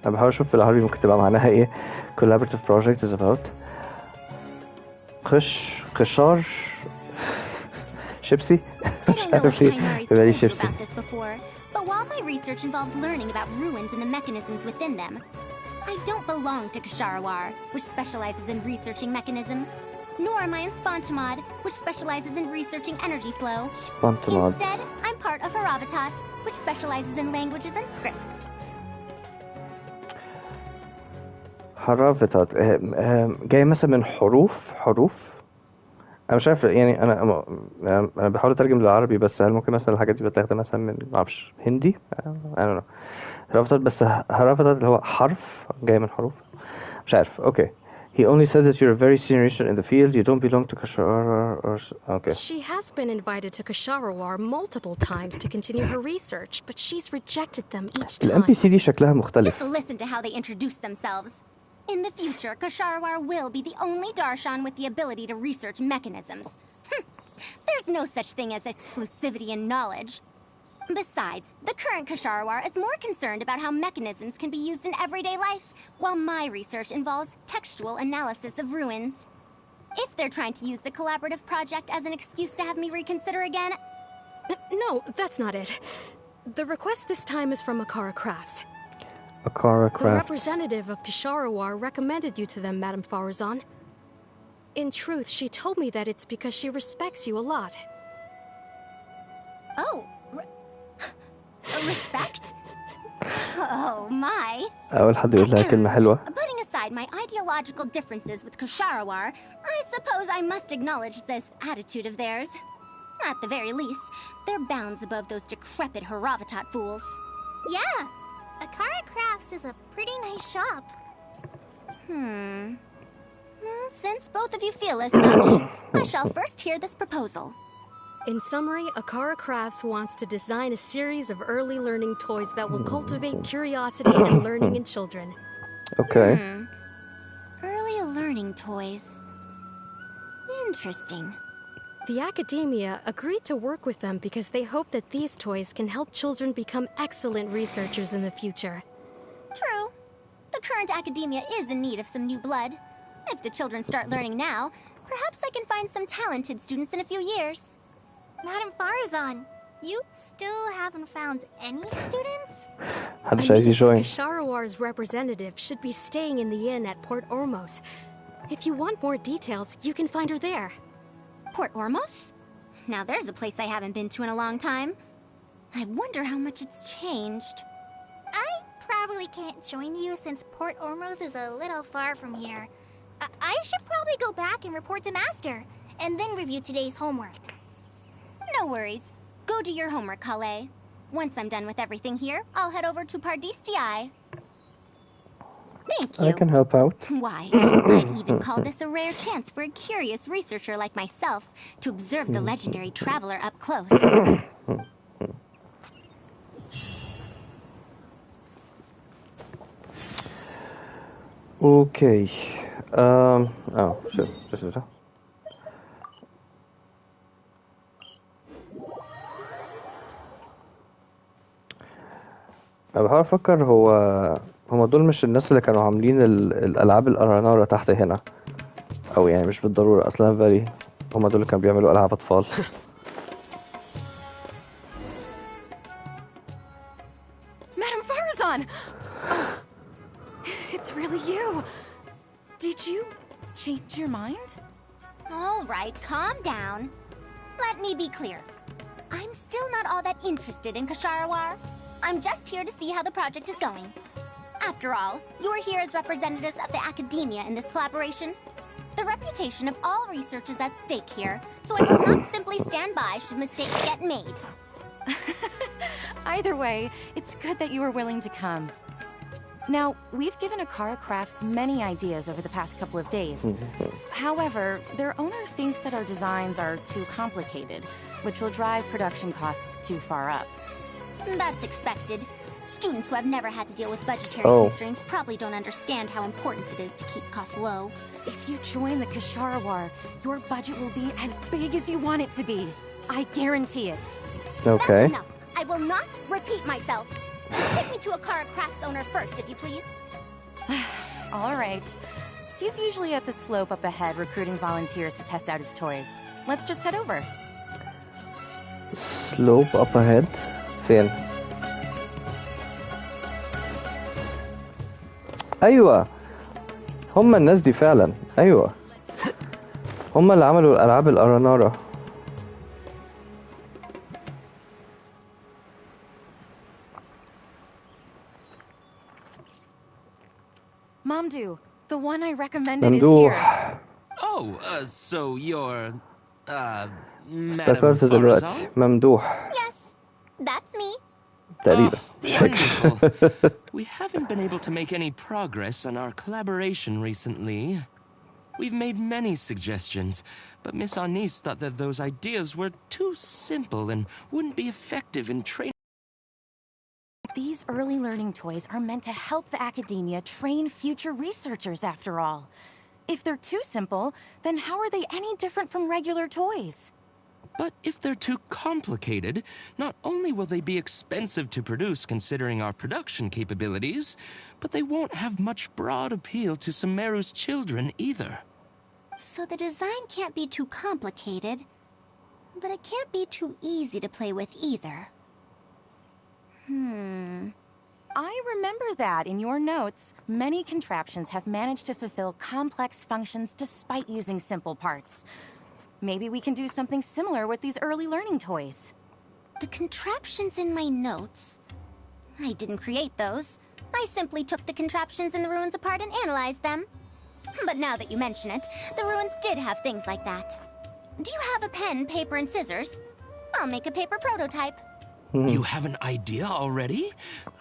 أنا بحاول أشوف بالعربي ممكن تبقى معناها إيه. Collaborative project is about. قشار. شيبسي. مش عارف ليه بيبقى لي شيبسي. But while my research involves learning about ruins and the mechanisms within them, I don't belong to Kasharawar, which specializes in researching mechanisms, nor am I in Spontamod, which specializes in researching energy flow. Instead, I'm part of Haravatat, which specializes in languages and scripts. Haravatat جاي مثلا من حروف انا مش عارف يعني انا بحاول اترجم للعربي بس هل ممكن مثلا الحاجات دي بتاخدها مثلا من معرفش هندي I don't know هرافطات بس هرافطات اللي هو حرف جاي من حروف مش عارف. okay he only said that you're a very senior researcher in the field, you don't belong to Kasharawar or okay. She has been invited to Kasharawar multiple times to continue her research, but she's rejected them each time. الNPC دي شكلها مختلف. Just listen to how they introduce themselves. In the future, Kasharawar will be the only Darshan with the ability to research mechanisms. There's no such thing as exclusivity in knowledge. Besides, the current Kasharawar is more concerned about how mechanisms can be used in everyday life, while my research involves textual analysis of ruins. If they're trying to use the collaborative project as an excuse to have me reconsider again... No, that's not it. The request this time is from Akara Crafts. Akara Crafts. The representative of Kasharawar recommended you to them, Madam Farazan. In truth, she told me that it's because she respects you a lot. Oh, respect? Oh my. أول حد يقول لها كلمة حلوة. Putting ideological differences with Ksharawar, I suppose I must acknowledge this attitude of theirs. At the very least, they're bounds above those decrepit Haravatat fools. Yeah, Akara Crafts is a pretty nice shop. Well, since both of you feel as such, I shall first hear this proposal. In summary, Akara Crafts wants to design a series of early learning toys that will cultivate curiosity and learning in children. Okay. Early learning toys. Interesting. The academia agreed to work with them because they hope that these toys can help children become excellent researchers in the future. True. The current academia is in need of some new blood. If the children start learning now, perhaps I can find some talented students in a few years. Madam Farazan, you still haven't found any students? Kasharawar's representative should be staying in the inn at Port Ormos. If you want more details, you can find her there. Port Ormos? Now there's a place I haven't been to in a long time. I wonder how much it's changed. I probably can't join you since Port Ormos is a little far from here. I should probably go back and report to Master, and then review today's homework. No worries. Go do your homework, Kale. Once I'm done with everything here, I'll head over to Pardistii. Thank you. I can help out. Why, I'd even call this a rare chance for a curious researcher like myself to observe the legendary traveler up close. Okay. Oh, shit. This is it. أنا بحاول أفكر هما دول مش الناس اللي كانوا عاملين الألعاب الأرانارا تحت هنا، أو يعني مش بالضرورة أصلا فالي هما دول اللي كانوا بيعملوا ألعاب أطفال. Madam Farazan! Oh, it's really you. Did you change your mind? All right, calm down. Let me be clear. I'm still not all that interested in Ksharawar. I'm just here to see how the project is going. After all, you're here as representatives of the academia in this collaboration. The reputation of all research is at stake here, so I will not simply stand by should mistakes get made. Either way, it's good that you were willing to come. Now, we've given Akara Crafts many ideas over the past couple of days. However, their owner thinks that our designs are too complicated, which will drive production costs too far up. That's expected. Students who have never had to deal with budgetary constraints probably don't understand how important it is to keep costs low. If you join the Ksharawar, your budget will be as big as you want it to be. I guarantee it. Okay. That's enough. I will not repeat myself. Take me to Akara Crafts owner first, if you please. All right. He's usually at the slope up ahead recruiting volunteers to test out his toys. Let's just head over. Slope up ahead? فين؟ أيوة هم الناس دي فعلا. أيوة هم اللي عملوا الألعاب الأرانارا. Mamdu, the one I recommended is here. Oh, so you're, Madam افتكرت دلوقتي ممدوح. Yes, that's me. تقريبا. Wonderful. We haven't been able to make any progress on our collaboration recently. We've made many suggestions, but Miss Anis thought that those ideas were too simple and wouldn't be effective in training. These early learning toys are meant to help the academia train future researchers, after all. If they're too simple, then how are they any different from regular toys? But if they're too complicated, not only will they be expensive to produce considering our production capabilities, but they won't have much broad appeal to Sumeru's children either. So the design can't be too complicated, but it can't be too easy to play with either. I remember that in your notes, many contraptions have managed to fulfill complex functions despite using simple parts. Maybe we can do something similar with these early learning toys. The contraptions in my notes? I didn't create those. I simply took the contraptions in the ruins apart and analyzed them. But now that you mention it, the ruins did have things like that. Do you have a pen, paper, and scissors? I'll make a paper prototype. You have an idea already?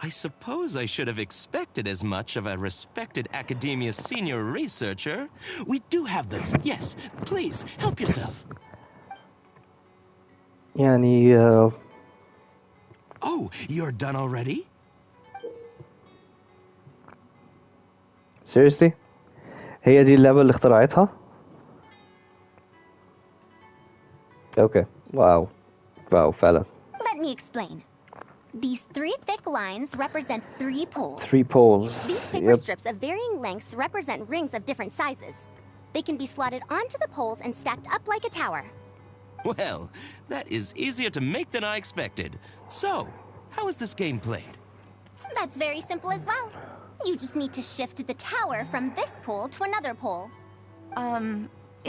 I suppose I should have expected as much of a respected academia senior researcher. We do have those. Yes, please, help yourself. يعني Oh, you're done already? seriously هي دي اللعبة اللي اخترعتها؟ اوكي واو فعلا. Let me explain. These 3 thick lines represent 3 poles. 3 poles. These paper strips of varying lengths represent rings of different sizes. They can be slotted onto the poles and stacked up like a tower. Well, that is easier to make than I expected. So, how is this game played? That's very simple as well. You just need to shift the tower from this pole to another pole.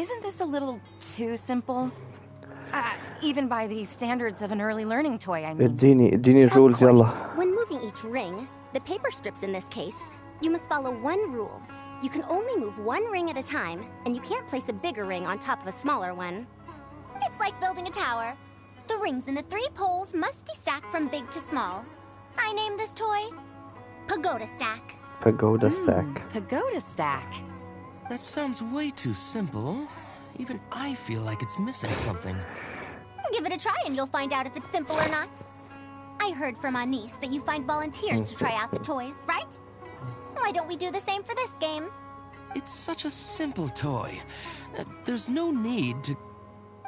Isn't this a little too simple? Even by the standards of an early learning toy, I mean. اديني الرولز يلا. When moving each ring, the paper strips in this case, you must follow one rule. You can only move one ring at a time, and you can't place a bigger ring on top of a smaller one. It's like building a tower. The rings in the 3 poles must be stacked from big to small. I named this toy Pagoda Stack. Pagoda Stack. Pagoda Stack. That sounds way too simple. Even I feel like it's missing something. Give it a try and you'll find out if it's simple or not. I heard from Anis that you find volunteers to try out the toys, right? Why don't we do the same for this game? It's such a simple toy. There's no need to...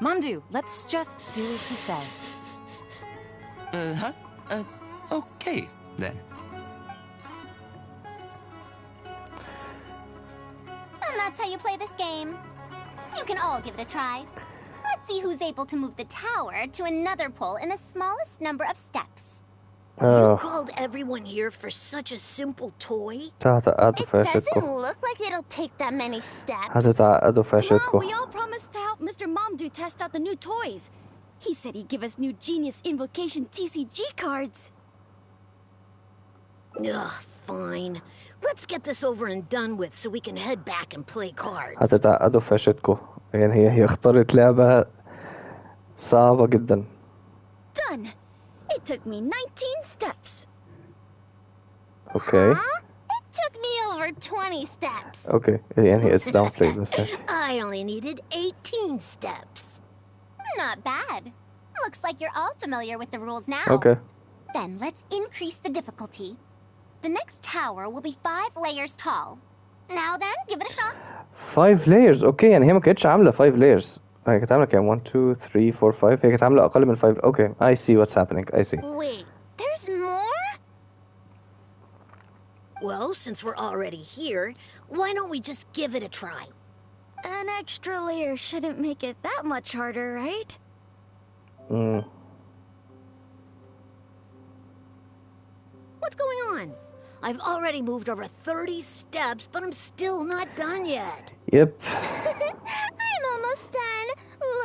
Mamdu, let's just do as she says. Okay, then. And that's how you play this game. You can all give it a try. Let's see who's able to move the tower to another pole in the smallest number of steps. You called everyone here for such a simple toy? It doesn't look like it'll take that many steps. Come on, we all promised to help Mr. Mamdu test out the new toys. He said he'd give us new Genius Invocation TCG cards. Ugh, fine. Let's get this over and done with so we can head back and play cards. هتتعقدوا في عشتكم. يعني هي اختارت لعبة صعبة جدا. Done. It took me 19 steps. Okay. Huh? It took me over 20 steps. Okay. يعني it's downplayed بس ماشي. I only needed 18 steps. Not bad. Looks like you're all familiar with the rules now. Okay. Then let's increase the difficulty. The next tower will be 5 layers tall. Now then, give it a shot. 5 layers. Okay. يعني هي ما كانتش عاملة 5 layers. هي كانت عاملة كام؟ 1 2 3 4 5. هي كانت عاملة أقل من 5. Okay. I see what's happening. I see. Wait, there's more? Well, since we're already here, why don't we just give it a try? An extra layer shouldn't make it that much harder, right? What's going on? I've already moved over 30 steps, but I'm still not done yet. Yep. I'm almost done.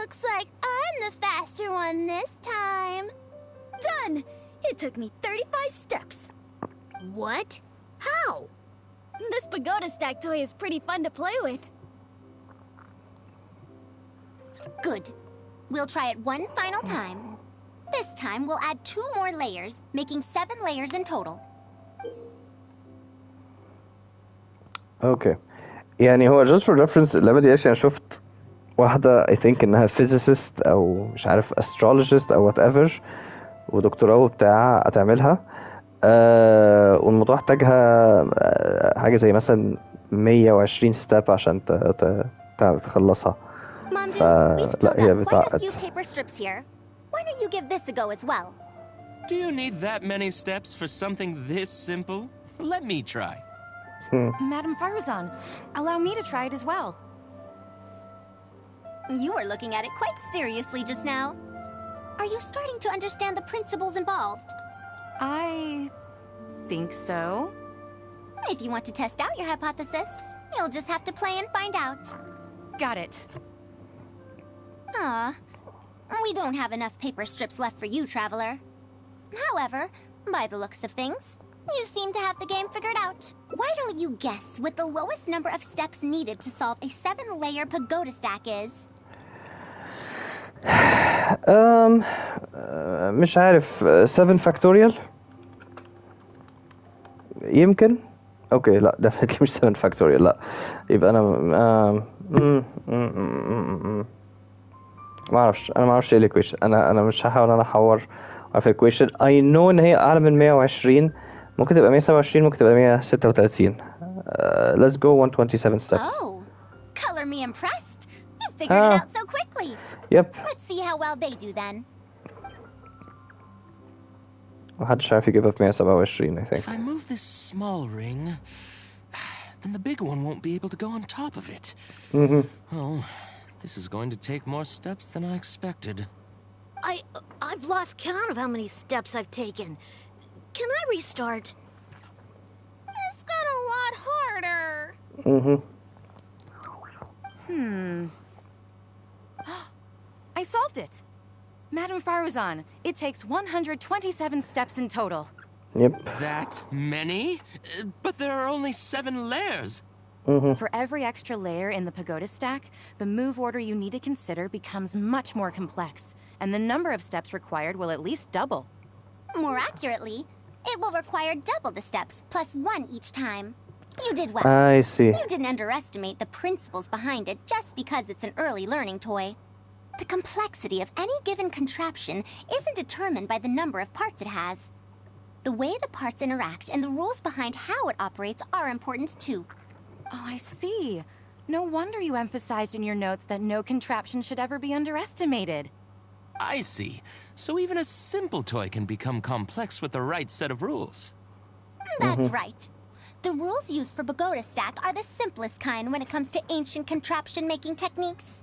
Looks like I'm the faster one this time. Done! It took me 35 steps. What? How? This pagoda stack toy is pretty fun to play with. Good. We'll try it one final time. This time we'll add 2 more layers, making 7 layers in total. Okay. يعني هو just for reference اللعبة دي actually أنا شفت واحدة I think إنها physicist أو مش عارف astrologist أو whatever ودكتوراه بتاع هتعملها والموضوع احتاجها حاجة زي مثلا 120 step عشان تخلصها. Mamdu, we've still لا هي got quite a بتعقد. few paper strips here. Why don't you give this a go as well? Do you need that many steps for something this simple? Let me try. Madam Faruzan, allow me to try it as well. You were looking at it quite seriously just now. Are you starting to understand the principles involved? I think so. If you want to test out your hypothesis, you'll just have to play and find out. Got it. We don't have enough paper strips left for you, Traveler. However, by the looks of things, You seem to have the game figured out. Why don't you guess what the lowest number of steps needed to solve a 7-layer pagoda stack is? مش عارف 7 فاكتوريال يمكن. اوكي لا definitely مش 7 فاكتوريال. لا يبقى انا ما اعرفش ايه الايكويشن. انا مش هحاول انا احور في الايكويشن. I know ان هي اعلى من 120. ممكن تبقى 127 ممكن تبقى 136. Let's go 127 steps. Oh, color me impressed. You figured it out so quickly. Yep. Let's see how well they do then. محدش عارف يجيبها في 127 I think. If I move this small ring, then the big one won't be able to go on top of it. Oh, this is going to take more steps than I expected. I've lost count of how many steps I've taken. Can I restart? This got a lot harder. I solved it. Madame Faruzan, it takes 127 steps in total. Yep. That many? But there are only 7 layers. For every extra layer in the pagoda stack, the move order you need to consider becomes much more complex, and the number of steps required will at least double. More accurately, it will require double the steps, plus 1 each time. You did well. I see. You didn't underestimate the principles behind it just because it's an early learning toy. The complexity of any given contraption isn't determined by the number of parts it has. The way the parts interact and the rules behind how it operates are important too. Oh, I see. No wonder you emphasized in your notes that no contraption should ever be underestimated. I see. So even a simple toy can become complex with the right set of rules. That's right. The rules used for pagoda stack are the simplest kind when it comes to ancient contraption-making techniques.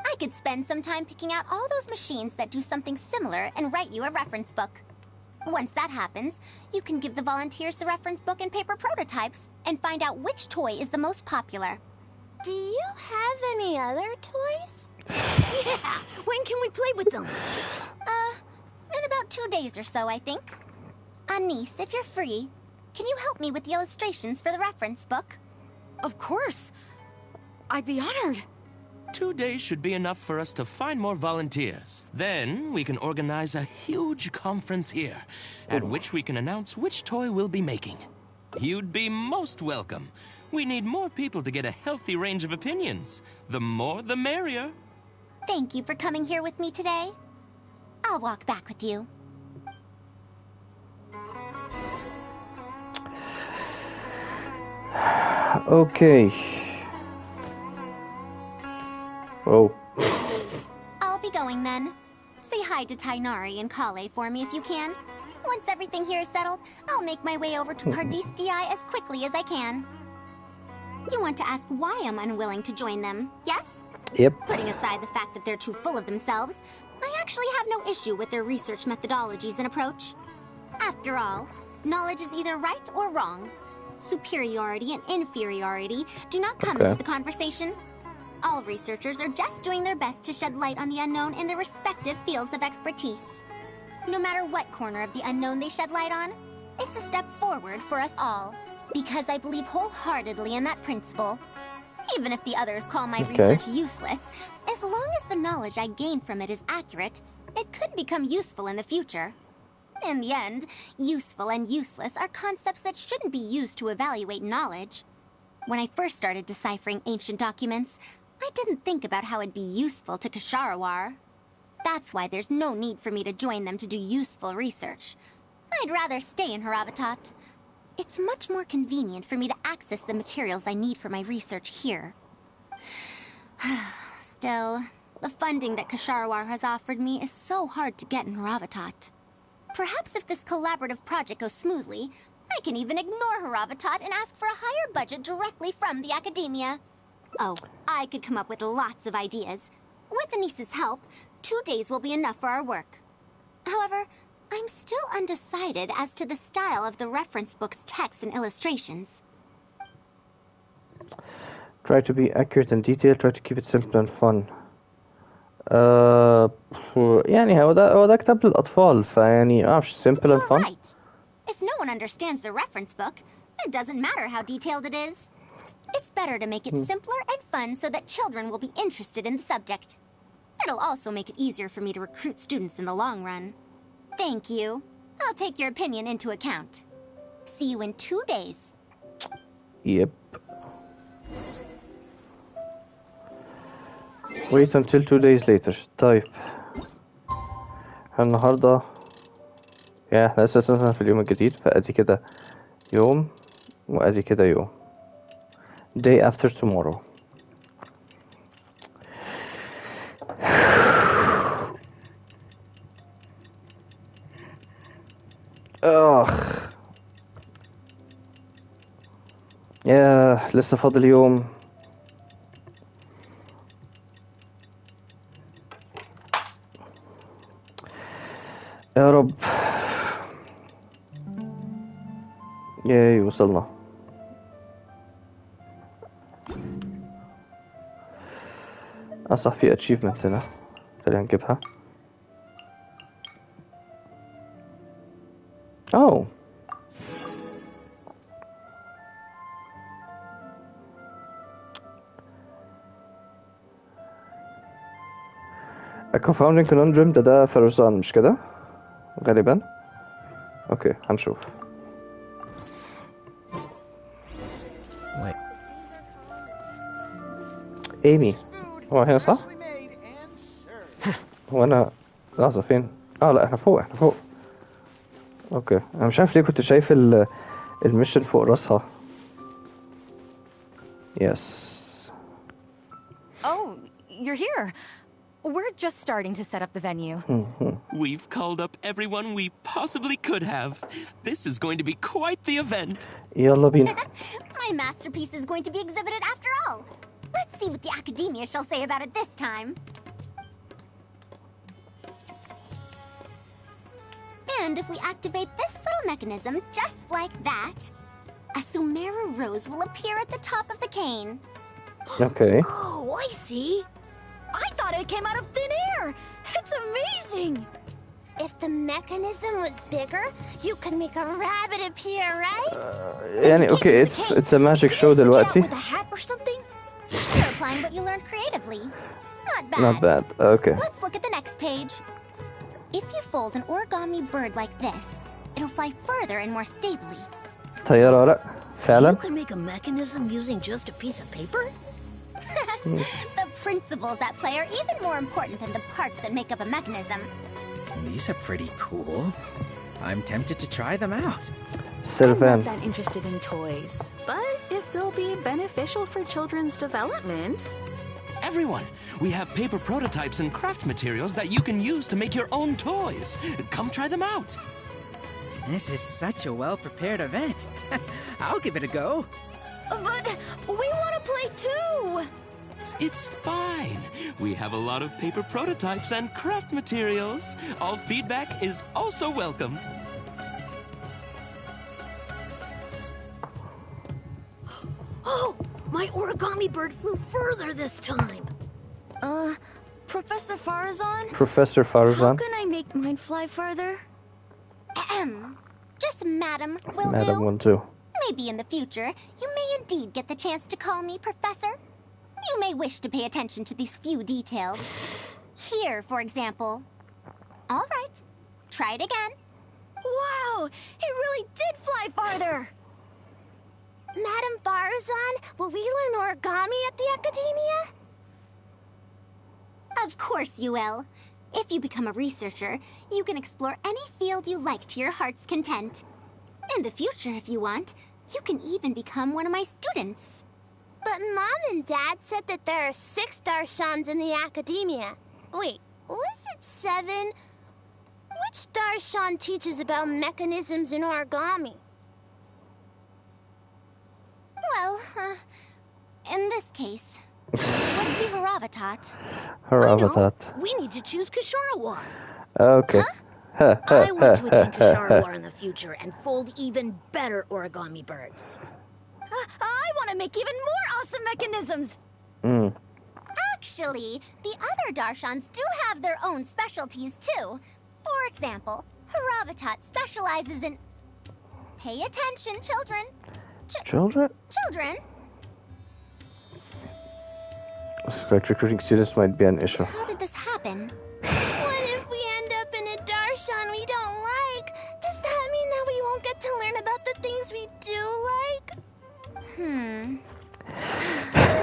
I could spend some time picking out all those machines that do something similar and write you a reference book. Once that happens, you can give the volunteers the reference book and paper prototypes and find out which toy is the most popular. Do you have any other toys? Yeah! When can we play with them? In about 2 days or so, I think. Anise, if you're free, can you help me with the illustrations for the reference book? Of course. I'd be honored. 2 days should be enough for us to find more volunteers. Then we can organize a huge conference here, at which we can announce which toy we'll be making. You'd be most welcome. We need more people to get a healthy range of opinions. The more, the merrier. Thank you for coming here with me today. I'll walk back with you. Okay. Oh. I'll be going then. Say hi to Tainari and Kale for me if you can. Once everything here is settled, I'll make my way over to Pardis DI as quickly as I can. You want to ask why I'm unwilling to join them, yes? Yep. Putting aside the fact that they're too full of themselves, I actually have no issue with their research methodologies and approach. After all, knowledge is either right or wrong. Superiority and inferiority do not come into the conversation. All researchers are just doing their best to shed light on the unknown in their respective fields of expertise. No matter what corner of the unknown they shed light on, it's a step forward for us all, because I believe wholeheartedly in that principle. Even if the others call my research useless, as long as the knowledge I gain from it is accurate, it could become useful in the future. In the end, useful and useless are concepts that shouldn't be used to evaluate knowledge. When I first started deciphering ancient documents, I didn't think about how it'd be useful to Ksharawar. That's why there's no need for me to join them to do useful research. I'd rather stay in Haravatat. It's much more convenient for me to access the materials I need for my research here. Still, the funding that Ksharawar has offered me is so hard to get in Haravatat. Perhaps if this collaborative project goes smoothly, I can even ignore Haravatat and ask for a higher budget directly from the academia. Oh, I could come up with lots of ideas. With Anise's help, 2 days will be enough for our work. However, I'm still undecided as to the style of the reference book's text and illustrations. Try to be accurate and detailed. Try to keep it simple and fun. يعني هو ده كتاب للأطفال فيعني معرفش simple and fun. Right. If no everyone understands the reference book, it doesn't matter how detailed it is. It's better to make it simpler and fun so that children will be interested in the subject. It'll also make it easier for me to recruit students in the long run. Thank you. I'll take your opinion into account. See you in 2 days. Yep. Wait until 2 days later. طيب النهاردة يعني احنا اساسا في اليوم الجديد، فادي كده يوم وادي كده يوم. Day after tomorrow. ياه لسه فاضل يوم. يا رب. ياي وصلنا. صح في achievement هنا، خلينا نجيبها. Oh. A confounding conundrum ده فرزان مش كده؟ غالبا. اوكي هنشوف. ايمي هو هنا صح؟ هو انا لحظة فين؟ لا احنا فوق اوكي انا مش عارف ليه كنت شايف الميشن فوق راسها. Yes. Oh, you're here. We're just starting to set up the venue. We've called up everyone we possibly could have. This is going to be quite the event. يلا بينا. My masterpiece is going to be exhibited after all. Let's see what the academia shall say about it this time. And if we activate this little mechanism just like that, a Sumeru rose will appear at the top of the cane. Okay. Oh, I see. I thought it came out of thin air. It's amazing. If the mechanism was bigger, you could make a rabbit appear, right? يعني okay, it's a magic show دلوقتي. With a hat or something? You're applying what you learned creatively. Not bad. Not bad. Okay. Let's look at the next page. If you fold an origami bird like this, it'll fly further and more stably. طيارة لا فعلا. You can make a mechanism using just a piece of paper? The principles at play are even more important than the parts that make up a mechanism. These are pretty cool. I'm tempted to try them out. Sylvan. I'm not that interested in toys, but if they'll be beneficial for children's development. Everyone, we have paper prototypes and craft materials that you can use to make your own toys. Come try them out. This is such a well-prepared event. I'll give it a go. But we want to play too. It's fine. We have a lot of paper prototypes and craft materials. All feedback is also welcomed. Oh, my origami bird flew further this time. Professor Farazan? Professor Farazan. How can I make mine fly further? Just Madam will Madam do. will do. Maybe in the future, you may indeed get the chance to call me Professor. You may wish to pay attention to these few details. Here, for example. All right. Try it again. Wow! It really did fly farther! Madam Farazan, will we learn origami at the academia? Of course you will. If you become a researcher, you can explore any field you like to your heart's content. In the future, if you want, you can even become one of my students. But Mom and Dad said that there are 6 Darshans in the academia. Wait, was it 7? Which Darshan teaches about mechanisms in origami? Well, in this case, it would be Haravatat. Haravatat. We need to choose Kasharawar. Okay. I want to attend Kasharawar in the future and fold even better origami birds. I want to make even more awesome mechanisms! Actually, the other Darshans do have their own specialties too. For example, Haravatat specializes in... Pay attention, children. Children? Children? Looks like recruiting students might be an issue. How did this happen? What if we end up in a darshan we don't like? Does that mean that we won't get to learn about the things we do like?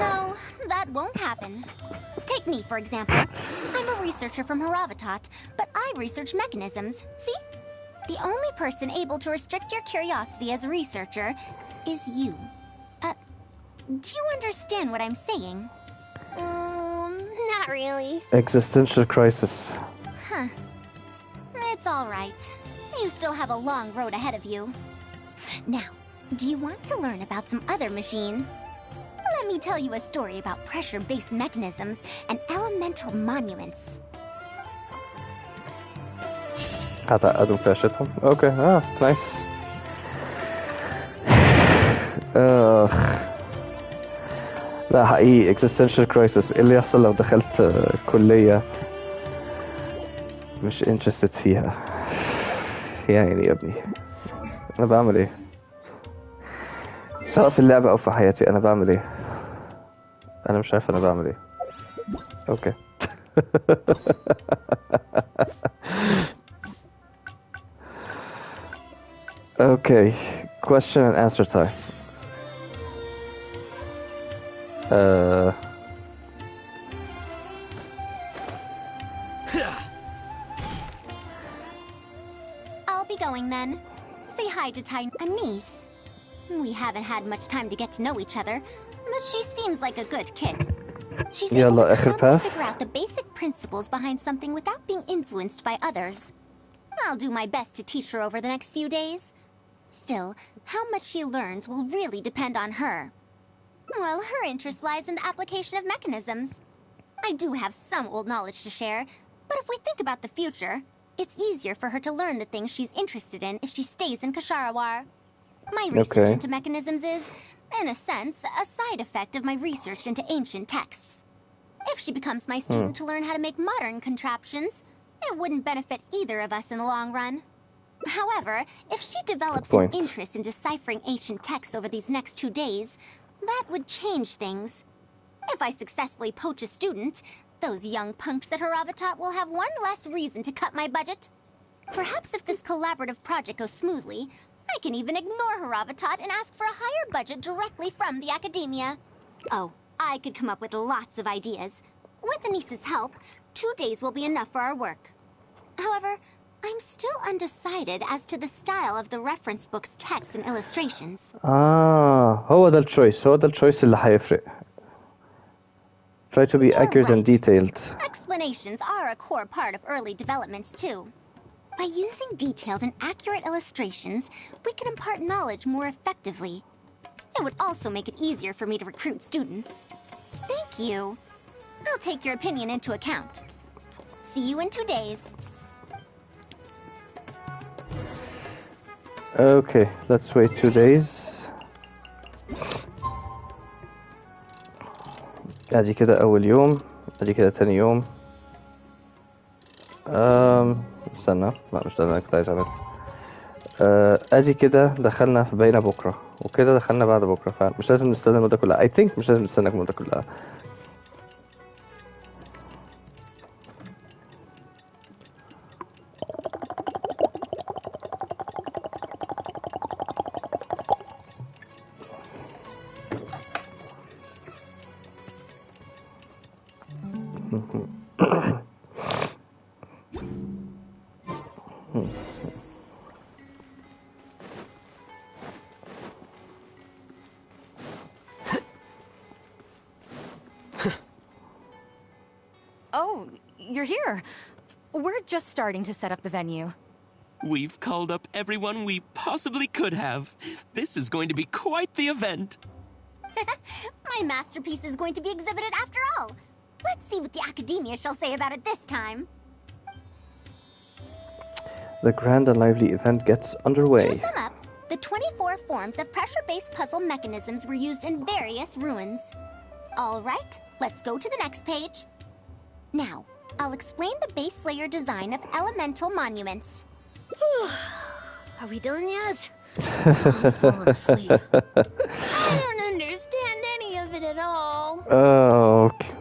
No, that won't happen. Take me, for example. I'm a researcher from Haravatat, but I research mechanisms. See? The only person able to restrict your curiosity as a researcher is you. Do you understand what I'm saying? Not really. Existential crisis. Huh. It's all right. You still have a long road ahead of you. Now, do you want to learn about some other machines? Let me tell you a story about pressure-based mechanisms and elemental monuments. هتعقدوا في عيشتهم؟ اوكي نايس. لا حقيقي existential crisis. ايه اللي يحصل لو دخلت كلية مش interested فيها؟ يعني يا ابني انا بعمل ايه؟ سواء في اللعبة او في حياتي انا بعمل ايه؟ انا مش عارف انا بعمل ايه. اوكي. Okay, question and answer time. I'll be going then. Say hi to Tiny Anise. We haven't had much time to get to know each other, but she seems like a good kid. She's able to calmly figure out the basic principles behind something without being influenced by others. I'll do my best to teach her over the next few days. Still, how much she learns will really depend on her. Well, her interest lies in the application of mechanisms. I do have some old knowledge to share, but if we think about the future, it's easier for her to learn the things she's interested in if she stays in Kasharawar. My research into mechanisms is, in a sense, a side effect of my research into ancient texts. If she becomes my student to learn how to make modern contraptions, it wouldn't benefit either of us in the long run. However, if she develops an interest in deciphering ancient texts over these next 2 days, that would change things. If I successfully poach a student, those young punks at Haravatat will have one less reason to cut my budget. Perhaps if this collaborative project goes smoothly, I can even ignore Haravatat and ask for a higher budget directly from the academia. Oh, I could come up with lots of ideas. With Anisa's help, 2 days will be enough for our work. However, I'm still undecided as to the style of the reference book's text and illustrations. هو ده الchoice اللي هيفرق. Try to be accurate and detailed. Explanations are a core part of early developments too. By using detailed and accurate illustrations, we can impart knowledge more effectively. It would also make it easier for me to recruit students. Thank you. I'll take your opinion into account. See you in 2 days. Okay, let's wait 2 days. ادي كده اول يوم، ادي كده تاني يوم. استنى، لا مش ده اللي انا كنت عايز اعمله. ادي كده دخلنا في بقينا بكره، وكده دخلنا بعد بكره، فمش لازم نستنى المده كلها. I think مش لازم نستنى المده كلها. Oh, you're here. We're just starting to set up the venue. We've called up everyone we possibly could have. This is going to be quite the event. My masterpiece is going to be exhibited after all. Let's see what the academia shall say about it this time. The grand and lively event gets underway. To sum up, the 24 forms of pressure-based puzzle mechanisms were used in various ruins. All right, let's go to the next page. Now, I'll explain the base layer design of elemental monuments. Are we done yet? I'm falling asleep. I don't understand any of it at all. اوكي.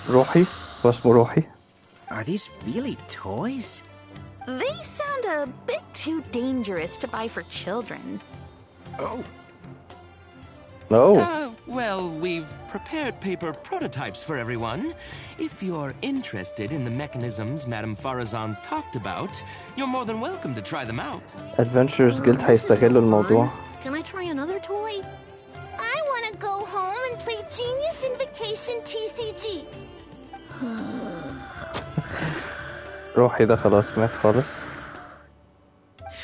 روحي واسمه روحي. Are these really toys? They sound a bit too dangerous to buy for children. Oh. Well, we've prepared paper prototypes for everyone. If you're interested in the mechanisms Madame Farazan's talked about, you're more than welcome to try them out. Adventures Guild هيستغلوا الموضوع. Can I try another toy? I want to go home and play Genius Invocation TCG. روحي ده خلاص مات خالص.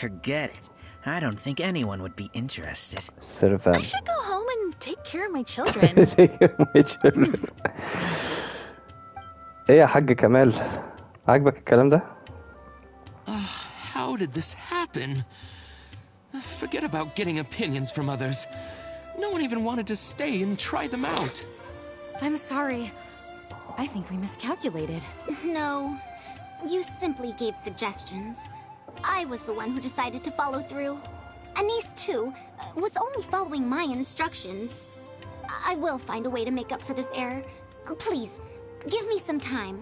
Forget it. I don't think anyone would be interested. I should go home and take care of my children. ايه يا حاج كمال؟ عاجبك الكلام ده؟ How did this happen? Forget about getting opinions from others. No one even wanted to stay and try them out. I'm sorry. I think we miscalculated. No, you simply gave suggestions. I was the one who decided to follow through. Anise, too, was only following my instructions. I will find a way to make up for this error. Please, give me some time.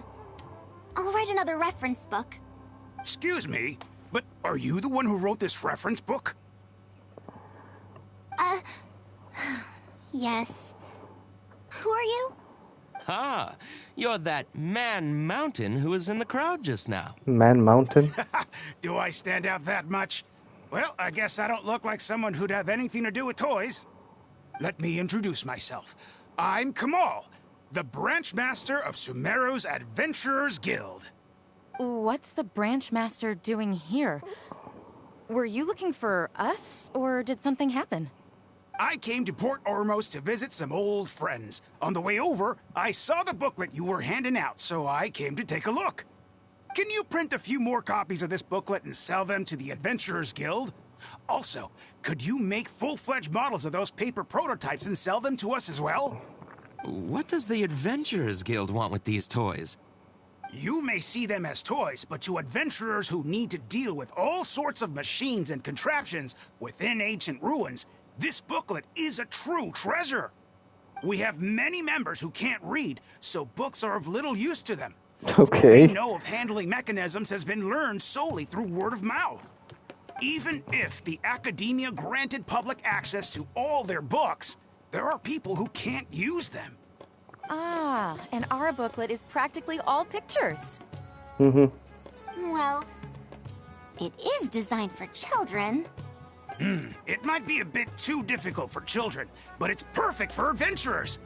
I'll write another reference book. Excuse me, but are you the one who wrote this reference book? Yes. Who are you? Ah, you're that Man Mountain who was in the crowd just now. Man Mountain? Do I stand out that much? Well, I guess I don't look like someone who'd have anything to do with toys. Let me introduce myself. I'm Kamal, the branch master of Sumeru's Adventurers Guild. What's the branch master doing here? Were you looking for us, or did something happen? I came to Port Ormos to visit some old friends. On the way over, I saw the booklet you were handing out, so I came to take a look. Can you print a few more copies of this booklet and sell them to the Adventurers Guild? Also, could you make full-fledged models of those paper prototypes and sell them to us as well? What does the Adventurers Guild want with these toys? You may see them as toys, but to adventurers who need to deal with all sorts of machines and contraptions within ancient ruins, this booklet is a true treasure. We have many members who can't read, so books are of little use to them. Okay. What we know of handling mechanisms has been learned solely through word of mouth. Even if the academia granted public access to all their books, there are people who can't use them. Ah, and our booklet is practically all pictures. Well, it is designed for children. It might be a bit too difficult for children, but it's perfect for adventurers.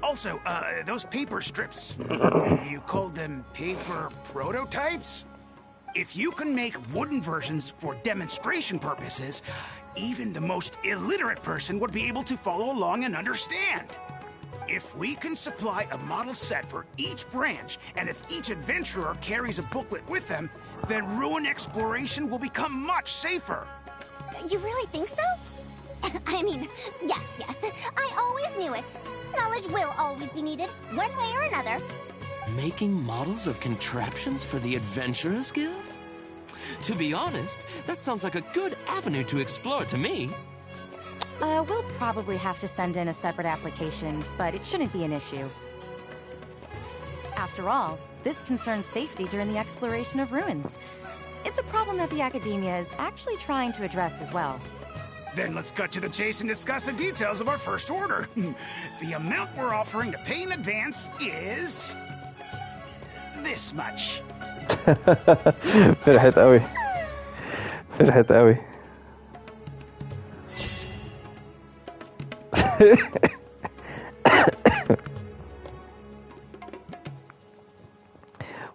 Also, those paper strips, you called them paper prototypes? If you can make wooden versions for demonstration purposes, even the most illiterate person would be able to follow along and understand. If we can supply a model set for each branch, and if each adventurer carries a booklet with them, then ruin exploration will become much safer. You really think so? I mean, yes. I always knew it. Knowledge will always be needed, one way or another. Making models of contraptions for the Adventurers Guild? To be honest, that sounds like a good avenue to explore to me. We'll probably have to send in a separate application, but it shouldn't be an issue. After all, this concerns safety during the exploration of ruins. It's a problem that the academia is actually trying to address as well. Then let's cut to the chase and discuss the details of our first order. The amount we're offering to pay in advance is this much. فرحت قوي. فرحت قوي.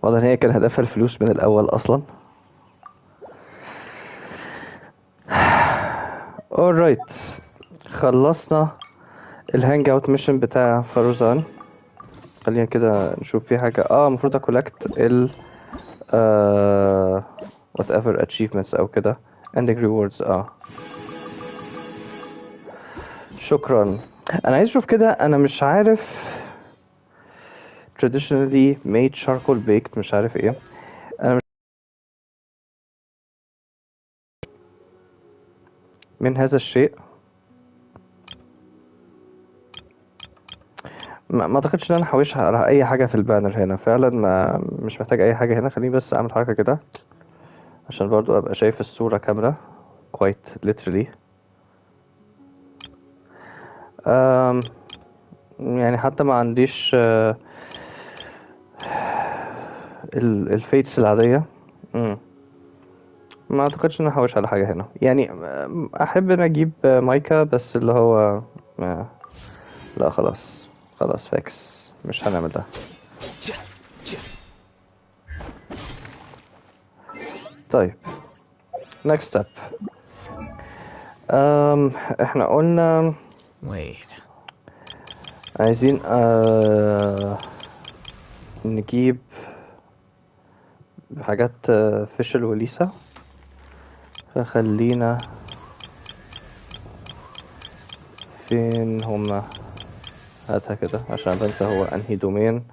واضح ان هي كان هدفها الفلوس من الاول اصلا. alright، خلصنا الهانج اوت ميشن بتاع فاروزان. خلينا كده نشوف في حاجة المفروض اكولكت ال whatever achievements او كده ending rewards. شكرا. انا عايز اشوف كده، انا مش عارف traditionally made charcoal baked مش عارف ايه. انا من هذا الشيء ما اعتقدش ان انا هحوش على اي حاجه في البانر هنا فعلا. ما مش محتاج اي حاجه هنا. خليني بس اعمل حركه كده عشان برضو ابقى شايف الصوره كامله quite literally. يعني حتى ما عنديش الفيتس العاديه. ما اعتقدش ان انا هحوش على حاجه هنا يعني. احب ان اجيب مايكا بس اللي هو لا خلاص فاكس مش هنعمل ده. طيب next step. احنا قلنا عايزين نجيب حاجات فيشل وليسا. فخلينا فين هما؟ هاتها كده عشان بنسى هو انهي دومين.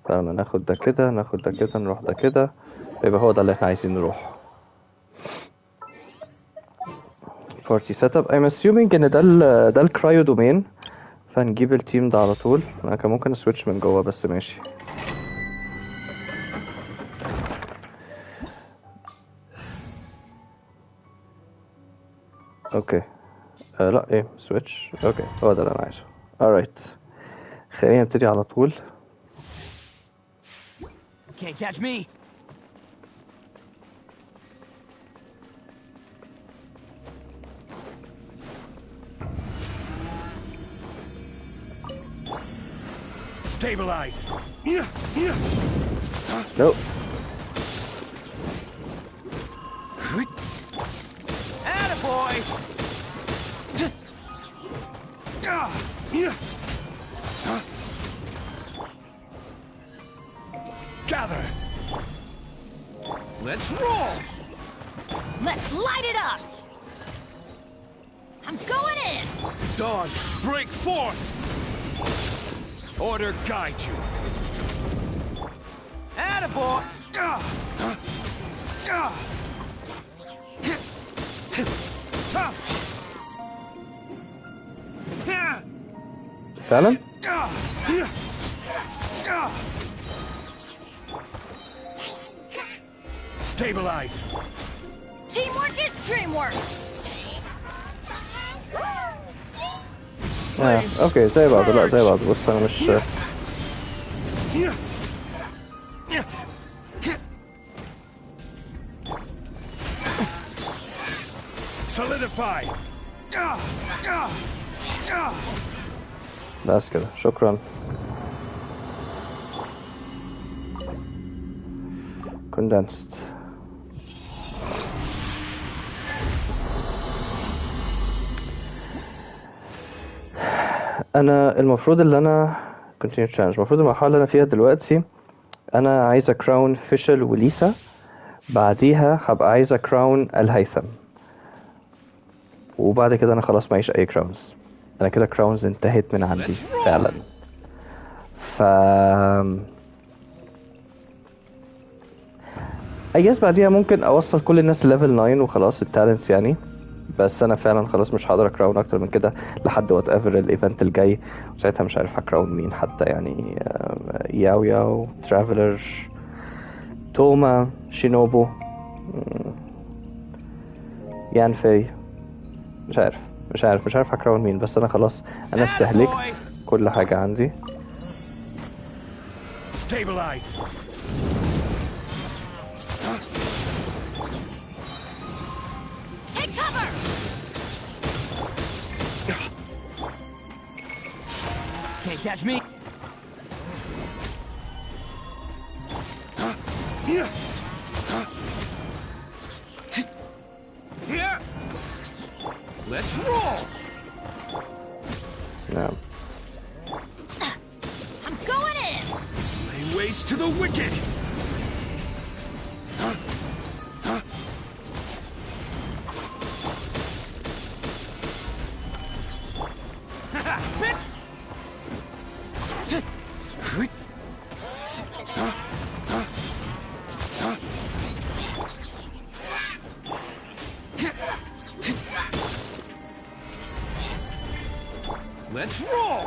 فلما ناخد ده كده ناخد ده كده نروح ده كده يبقى هو ده اللي احنا عايزين نروح. party setup. I'm assuming ان ده الكرايو دومين. فنجيب التيم ده على طول. انا كان ممكن اسويتش من جوه بس ماشي. اوكي لا ايه سويتش. اوكي هو ده اللي انا عايزه. alright خلينا نبتدي على طول. Can't catch me. Stabilize. Nope. Attaboy. Gather. Let's roll. Let's light it up. I'm going in. Dawn, break forth. Order guide you. Attaboy. فعلا؟ Stabilize. Teamwork is dreamwork. اوكي زي بعض. لا زي بعض. بص انا مش Solidify. بس كده شكرا. condensed. انا المفروض اللي انا continue challenge. المفروض المرحله اللي انا فيها دلوقتي انا عايزه كراون فيشل وليسا. بعديها هبقى عايزه كراون الهيثم. وبعد كده انا خلاص معيش اي كراونز. انا كده كراونز انتهت من عندي فعلا. ف I guess بعديها ممكن اوصل كل الناس ليفل 9 وخلاص التالنتس يعني. بس انا فعلا خلاص مش هقدر اكراون اكتر من كده لحد وات ايفر الايفنت الجاي. وساعتها مش عارف هكراون مين حتى يعني. ياو ياو ترافلر توما شينوبو يانفي. مش عارف هكراون مين. بس انا خلاص انا استهلكت كل حاجة عندي. Stabilize. Take cover. Can't catch me. Let's roll. No. I'm going in. Lay waste to the wicked. Let's roll!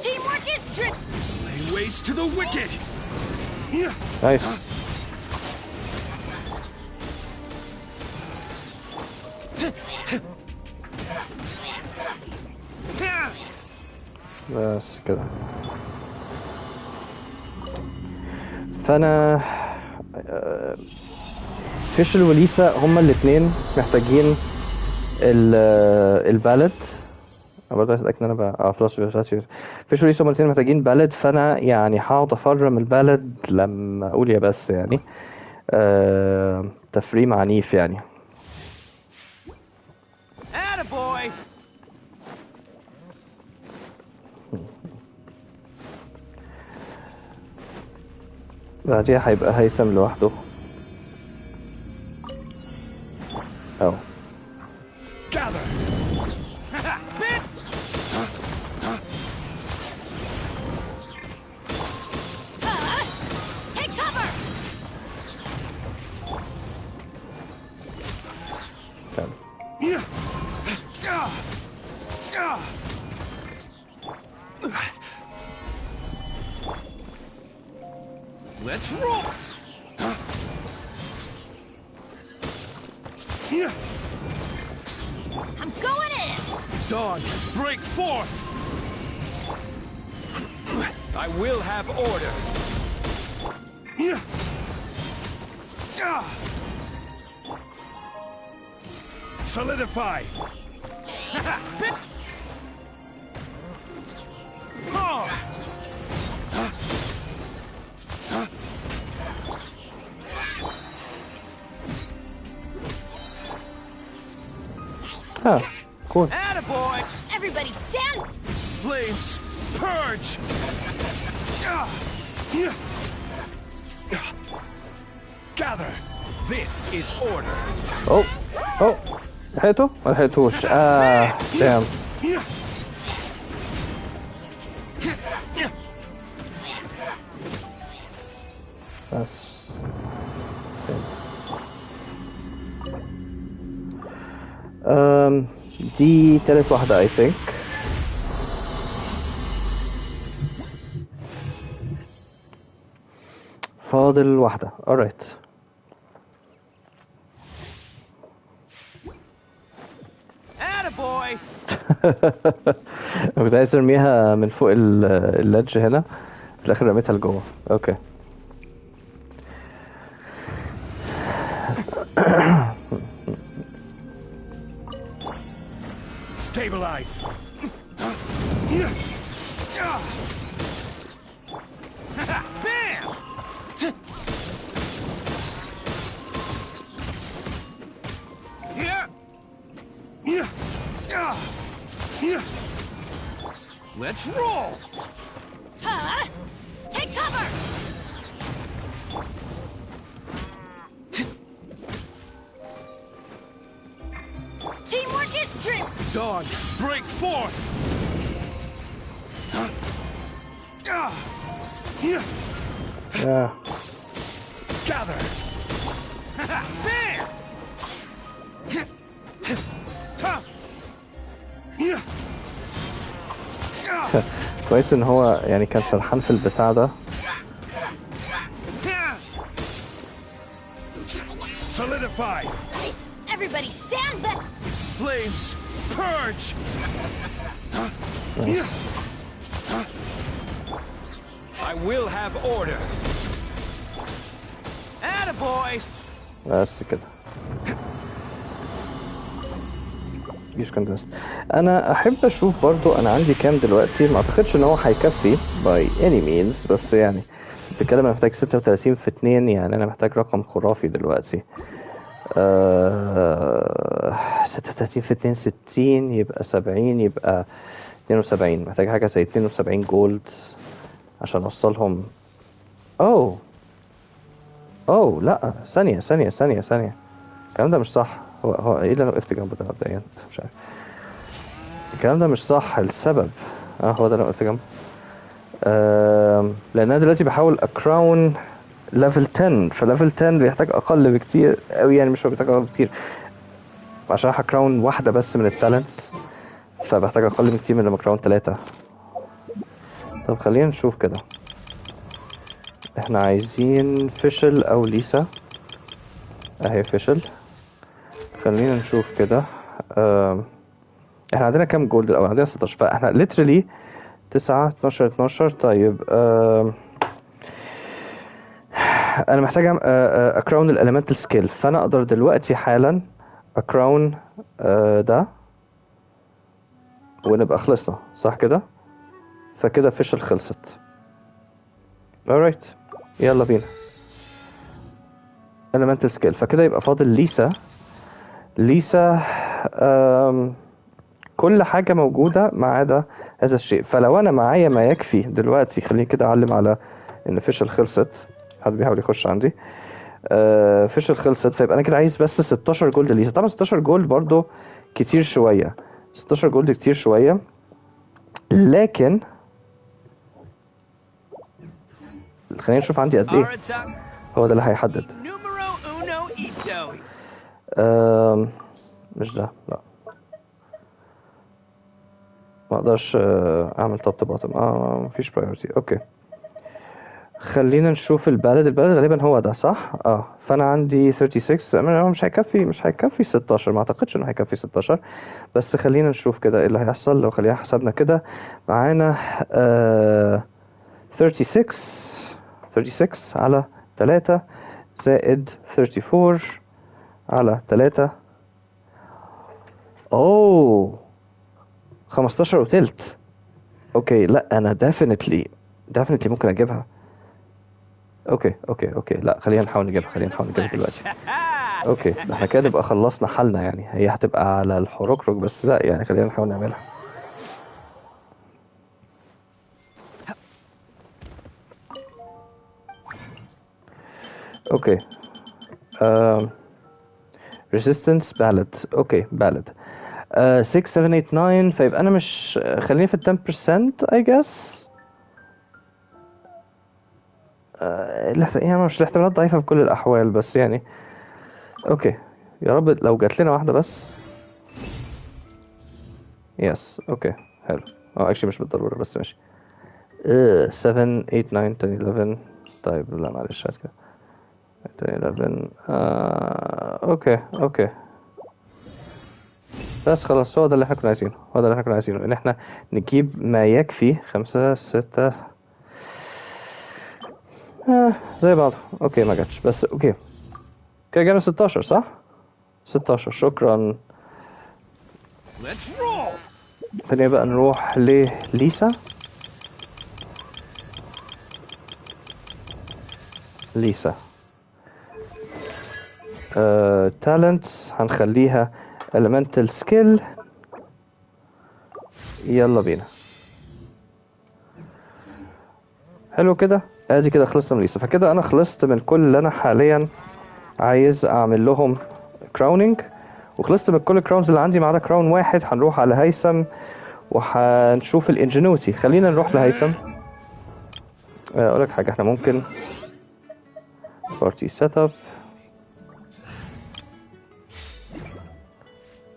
Teamwork is strict. Lay waste to the wicked! Nice. بس كده. فانا فيشل وليسا هما الاثنين محتاجين البالد. انا برضه عايز اتاكد ان انا بقى فيشل وليسا هما الاثنين محتاجين بالد، فانا يعني هقعد افرم البالد لما اقول يا بس يعني تفريم عنيف يعني. Attaboy! بعديها هيبقى هيثم لوحده. أو Take cover. Let's roll! I'm going in. Dawn, break forth! I will have order. Solidify! Ah, cool. Attaboy! Everybody stand. Flames, purge! Gather! This is order! Oh, oh, لحقته؟ ما لحقتوش. damn. بس. دي تالت واحدة I think. فاضل واحدة. alright. Attaboy! كنت عايز ارميها من فوق الليدج هنا، في الاخر رميتها لجوه. اوكي. Stabilize! Bam! Let's roll! Huh? Take cover. Teamwork is strict. Dawn, break forth! Yeah. Gather! Bam! كويس ان هو يعني كان سرحان في البتاع ده. Solidify! Everybody stand back. Flames, purge! I will have order. Attaboy! بس كده. مفيش كونتست. انا احب اشوف برضو انا عندي كام دلوقتي. ما اعتقدش ان هو هيكفي by any means، بس يعني بتكلم انا محتاج 36 في 2، يعني انا محتاج رقم خرافي دلوقتي. 36 في 2 60، يبقى 70، يبقى 72. محتاج حاجة زي 72 جولد عشان اوصلهم. اوه لا، ثانية. الكلام ده مش صح. هو ايه اللي انا وقفت جنبه ده مبدئيا؟ مش عارف. الكلام ده مش صح. السبب هو ده اللي انا وقفت جنبه. لان انا دلوقتي بحاول اكراون ليفل 10، فليفل 10 بيحتاج اقل بكتير قوي، يعني مش هو بيحتاج اقل بكتير عشان هكراون واحدة بس من التالنتس. فبحتاج اقل من كتير من لما كراون 3. طب خلينا نشوف كده. احنا عايزين فيشل او ليسا. اهي فيشل. خلينا نشوف كده. احنا عندنا كام جولد الاول؟ عندنا 16. فاحنا literally 9 12 12. طيب انا محتاج اكراون الاليمنتال سكيل، فانا اقدر دلوقتي حالا اكراون ده ونبقى خلصنا صح كده. فكده فيشل خلصت. alright يلا بينا elemental skill. فكده يبقى فاضل ليسا كل حاجة موجودة ما عدا هذا الشيء. فلو انا معايا ما يكفي دلوقتي، خليني كده اعلم على ان فيشل خلصت. حد بيحاول يخش عندي. فيشل خلصت، فيبقى انا كده عايز بس 16 جولد ليسا. طبعا 16 جولد برضو كتير شوية. 16 جولد كتير شوية، لكن خلينا نشوف عندي قد ايه. هو ده اللي هيحدد. مش ده، لا ما اقدرش اعمل توب تو بوتم. مفيش برايورتي. اوكي خلينا نشوف البلد غالبا هو ده صح. فانا عندي 36. هو مش هيكفي 16. ما اعتقدش انه هيكفي 16. بس خلينا نشوف كده ايه اللي هيحصل. لو خلينا حسابنا كده معانا 36 على 3 زائد 34 على 3. 15 وتلت. اوكي لا انا definitely ممكن اجيبها. اوكي لا خلينا نحاول نجيبها دلوقتي. اوكي ده احنا كده نبقى خلصنا حالنا يعني. هي هتبقى على الحركرك بس لا يعني خلينا نحاول نعملها. اوكي resistance ballad. اوكي ballad 6 7 8 9. فيبقى انا مش خليني في 10% I guess. يعني مش الاحتمالات ضعيفة في كل الأحوال بس يعني. اوكي يا رب لو جات لنا واحدة بس. يس اوكي حلو. اكشلي مش بالضرورة بس ماشي. 7 8 9 10 11. طيب لا معلش هات كده 10 11. اوكي بس خلاص. هو ده اللي احنا كنا عايزينه. ان احنا نجيب ما يكفي 5 6 زي بعض. اوكي ما جاتش بس اوكي كده جانا 16 صح. 16 شكرا. خلينا بقى نروح لليسا. talents هنخليها elemental skill. يلا بينا. حلو كده. ادي كده خلصنا من ليسا. فكده انا خلصت من كل اللي انا حاليا عايز اعمل لهم كراونينج، وخلصت من كل الكراونز اللي عندي ما عدا كراون واحد. هنروح على هيثم وهنشوف الانجنوتي. خلينا نروح لهيثم. اقول لك حاجه، احنا ممكن بارتي سيت اب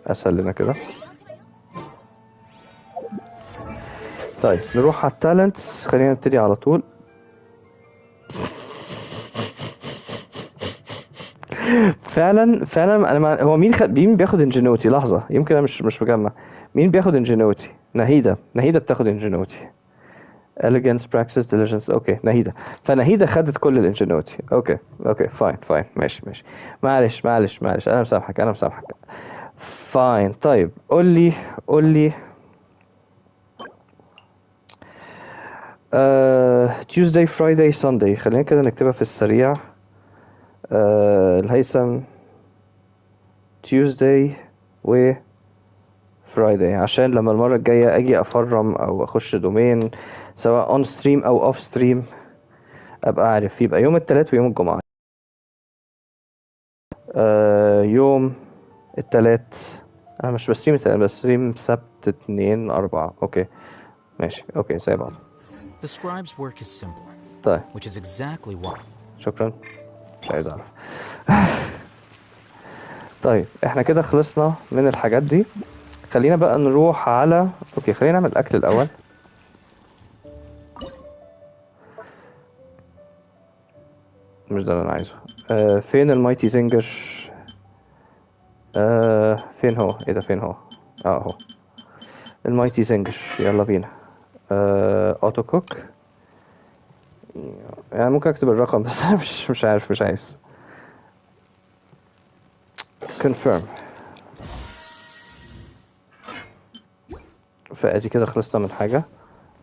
اسهل لنا كده. طيب نروح على التالنتس. خلينا نبتدي على طول. فعلا انا هو مين بياخد انجنوتي؟ لحظه يمكن انا مش مجمع. مين بياخد انجنوتي؟ نهيدة بتاخد انجنوتي. elegance practice diligence. اوكي نهيدة. فنهيدة خدت كل الانجنوتي. اوكي فاين ماشي معلش انا مسامحك. فاين. طيب قول لي Tuesday Friday Sunday. خلينا كده نكتبها في السريع. الهيثم Tuesday و Friday عشان لما المرة الجاية اجي افرم او اخش دومين سواء on stream او off stream ابقى عارف. يبقى يوم الثلاث ويوم الجمعة. يوم الثلاث انا مش بستريم الثلاث، بستريم سبت 2 4. اوكي ماشي اوكي زي بعض. The scribe's work is simple. طيب which is exactly why. شكرا. مش عايز اعرف. طيب احنا كده خلصنا من الحاجات دي. خلينا بقى نروح على اوكي خلينا نعمل الاكل الاول. مش ده اللي انا عايزه. فين المايتي زنجر؟ فين هو؟ ايه ده فين هو؟ اهو المايتي زنجر. يلا بينا. اوتو كوك. يعني ممكن اكتب الرقم بس انا مش عارف، مش عايز. confirm. فادي كده خلصنا من حاجة.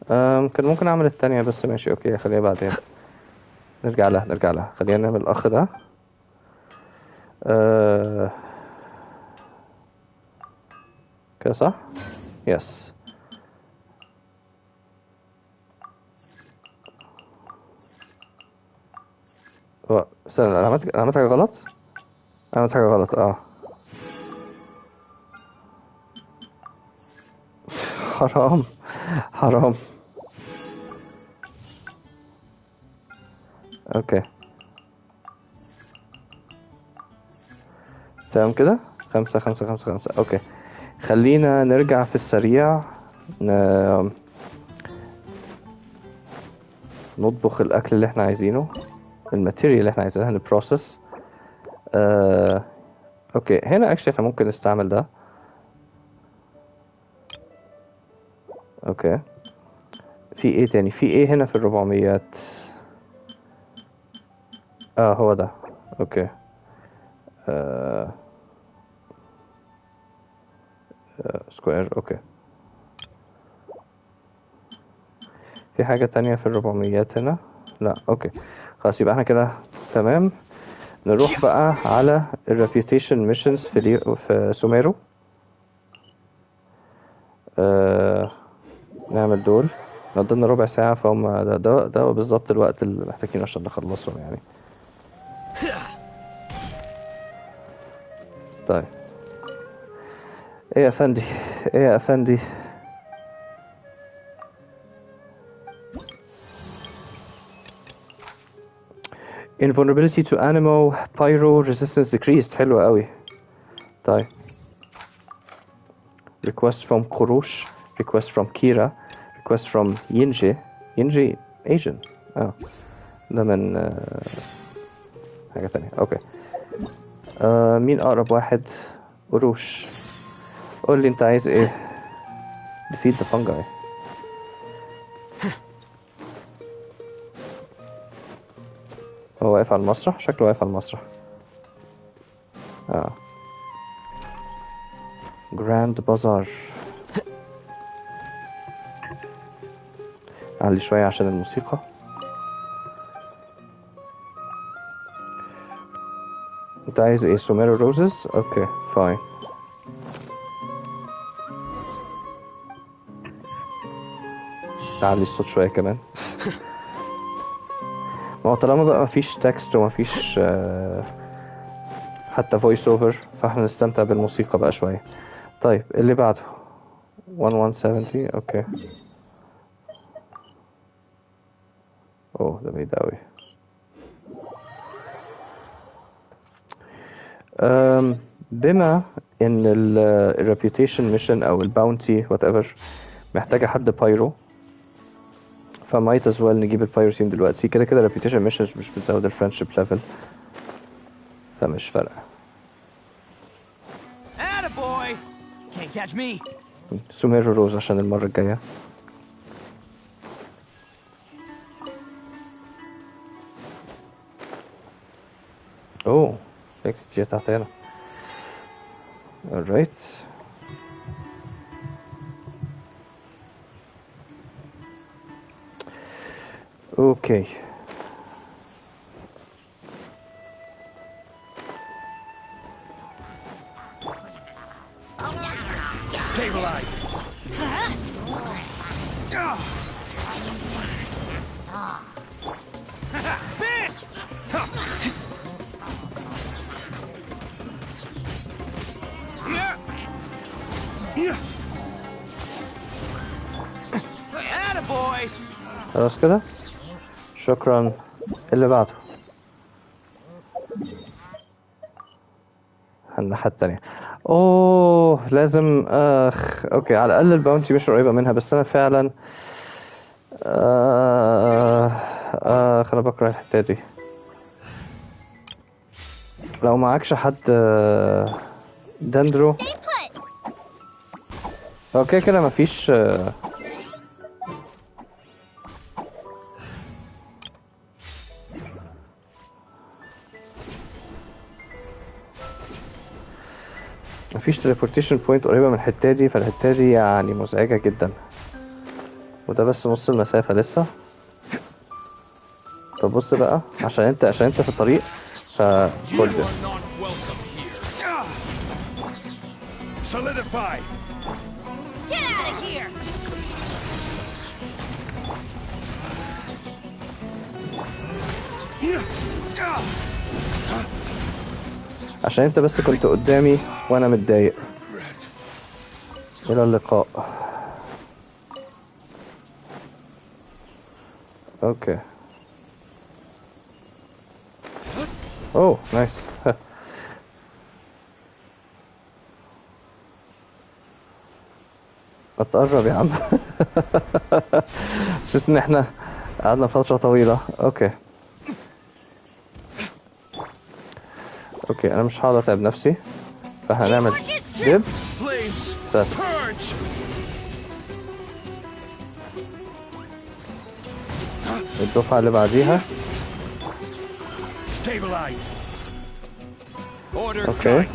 كان ممكن اعمل التانية بس ماشي اوكي خليها بعدين. نرجع لها. خلينا نعمل الاخ ده. كده صح؟ يس. استنى انا عملت حاجة غلط؟ عملت حاجة غلط حرام حرام. اوكي تمام كده. 5 اوكي. خلينا نرجع في السريع نطبخ الاكل اللي احنا عايزينه، الماتيريال اللي احنا عايزينها نبروسس. اوكي هنا اكشلي احنا ممكن نستعمل ده. اوكي في ايه تاني؟ في ايه هنا في ال400؟ هو ده. اوكي سكوير. اوكي في حاجة تانية في ال400 هنا؟ لا اوكي خلاص يبقى احنا كده تمام. نروح بقى على الريبيوتيشن ميشنز في سوميرو. نعمل دول. قدامنا ربع ساعة فهم ده بالظبط الوقت اللي محتاجين عشان نخلصهم يعني. طيب ايه يا افندي invulnerability to animal pyro resistance decreased. حلوة قوي. طيب request from كروش, request from كيرا, request from ينجي Asian. ده من حاجة تانية. اوكي مين اقرب واحد؟ قروش. قول لي انت عايز ايه. defeat the fungi. هو واقف على المسرح، شكله واقف على المسرح. جراند بازار. علي شوية عشان الموسيقى. انت عايز ايه؟ سوميرو روزز. اوكي فاين. تعلي الصوت شوية كمان. ما هو طالما بقى مفيش تكست ومفيش حتى فويس اوفر فاحنا نستمتع بالموسيقى بقى شوية. طيب اللي بعده 1170. اوكي اوه ده بعيد اوي. بما ان الريبيوتيشن ميشن او الباونتي وات ايفر محتاجة حد بايرو فمايت از ويل نجيب البايرو تيم دلوقتي. كده كده ريبيوتيشن ميشنز مش بتزود الفريندشيب ليفل فمش فارقة. سوميرو روز عشان المرة الجاية. اوه كتير تحت هنا. alright. اوكي stabilize. خلاص كده شكرا. اللي بعده الناحية التانية. اوه لازم اوكي، على الاقل الباونتي مش قريبه منها، بس انا فعلا خلينا بكره الحته دي. لو معكش حد دندرو اوكي كده مفيش مفيش تليبورتيشن بوينت قريبة من الحتة دي، فالحتة دي يعني مزعجة جدا، وده بس نص المسافة لسه. طب بص بقى، عشان انت في الطريق فخد ده. Solidify. Get out of here! عشان انت بس كنت قدامي وانا متضايق. الى اللقاء. اوكي. اوه نايس. اتقرب يا عم. حسيت ان احنا قعدنا فترة طويلة. اوكي انا مش هقعد اتعب نفسي، فهنعمل ديب بس. الدفعة اللي بعديها. اوكي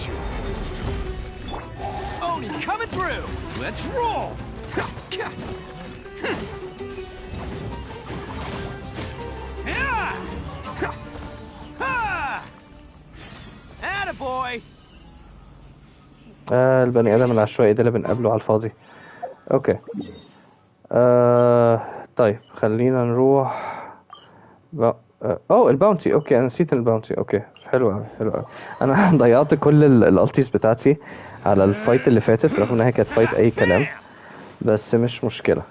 البني ادم العشوائي ده اللي بنقابله على الفاضي. اوكي طيب خلينا نروح الباونتي. اوكي انا نسيت الباونتي. اوكي حلو قوي. انا ضيعت كل الالتيز بتاعتي على الفايت اللي فاتت، رغم انها كانت فايت اي كلام، بس مش مشكلة.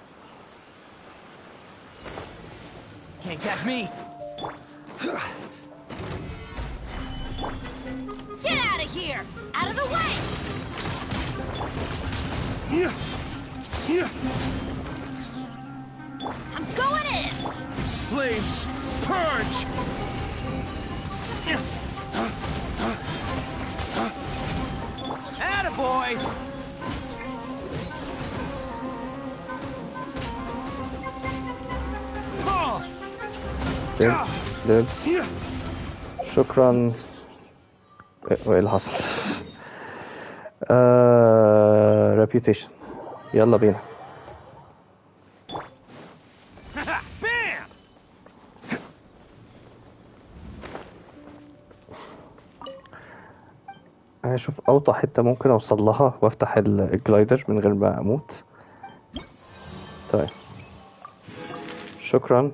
Can't catch me. Get out of here! Out of the way! I'm going in! Flames, purge! Attaboy! دب. شكرا. وايه اللي حصل؟ reputation. يلا بينا. هشوف اوطى حتة ممكن اوصل لها وافتح الجلايدر من غير ما اموت. طيب شكرا.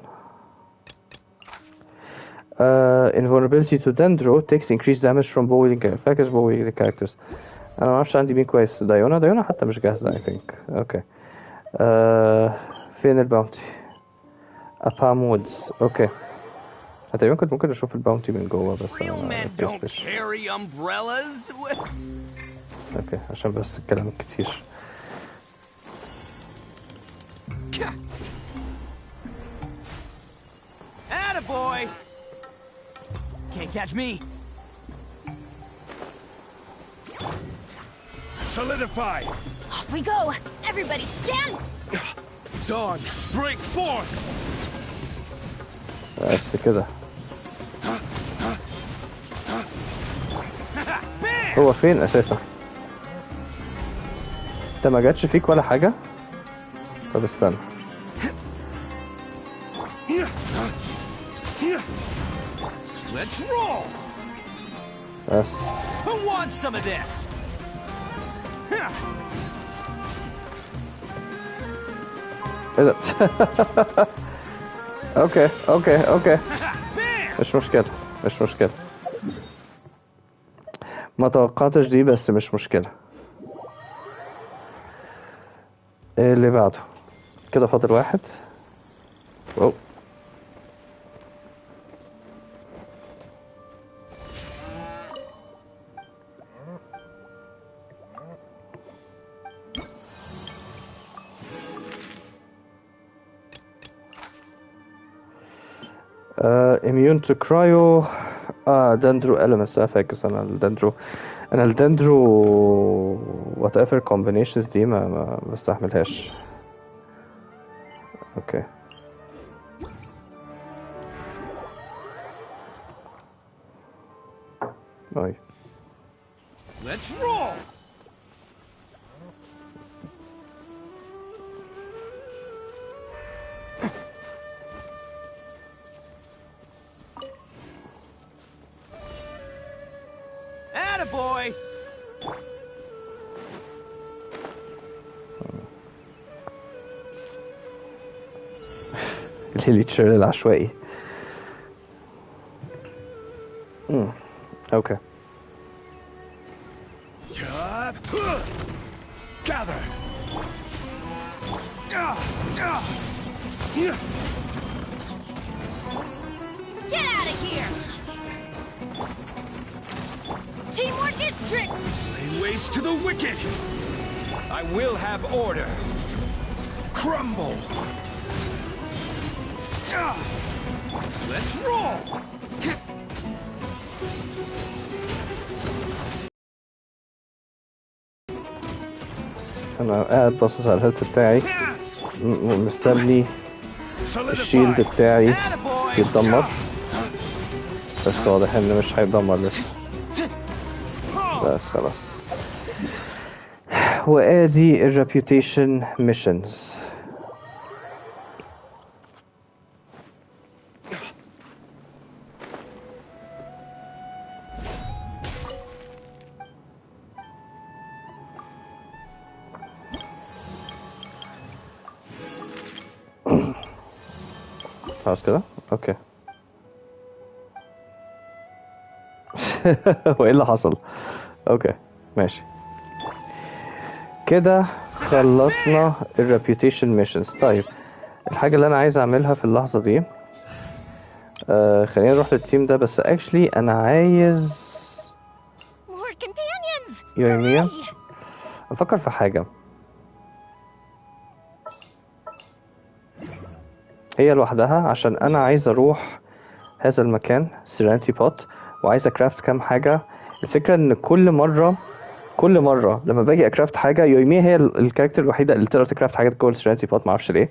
invulnerability to Dendro takes increased damage from bowling characters. انا ما اعرفش عندي مين كويس. دايونا حتى مش جاهزة I think. اوكي فين الباونتي؟ ابام وودز. اوكي تقريبا كنت ممكن اشوف الباونتي من جوه، بس اوكي عشان بس الكلام الكتير. Attaboy! Can't catch me. Solidify. Off we go! Everybody stand! Dawn, break forth! بس كده. هو فين اساسا؟ انت ما جاتش فيك ولا حاجة؟ طب استنى. Let's roll. بس. Who wants some of this? ايه ده؟ اوكي مش مشكلة. ما توقعتش دي، بس مش مشكلة. ايه اللي بعده؟ كده فاضل واحد. اوه immune to cryo. dendro elements. فاكس انا الدندرو whatever combinations دي ما بستحملهاش. اوكي. باي. Let's roll. Attaboy. الهيليتشر العشوائي. اوكي. Gather. Get out of here! Teamwork is strict! Lay waste to the wicked. I will have order. Crumble. Let's roll. انا قاعد باصص على الهيلث بتاعي مستني الشيلد بتاعي يتدمر، بس واضح ان مش هيتدمر لسه. بس خلاص. وادي الريبيوتيشن ميشنز. خلاص كده اوكي. وايه اللي حصل؟ اوكي ماشي كده خلصنا الريبيوتيشن ميشنز. طيب الحاجه اللي انا عايز اعملها في اللحظه دي خلينا نروح للتيم ده، بس اكشلي انا عايز يوميا افكر في حاجه هي لوحدها، عشان انا عايز اروح هذا المكان سيرانتي بوت وعايز اكرافت كام حاجه. الفكره ان كل مره لما باجي اكرافت حاجه، يوميا هي الكاركتر الوحيده اللي تقدر تكرافت حاجات جوه السيرانتي بوت، معرفش ليه.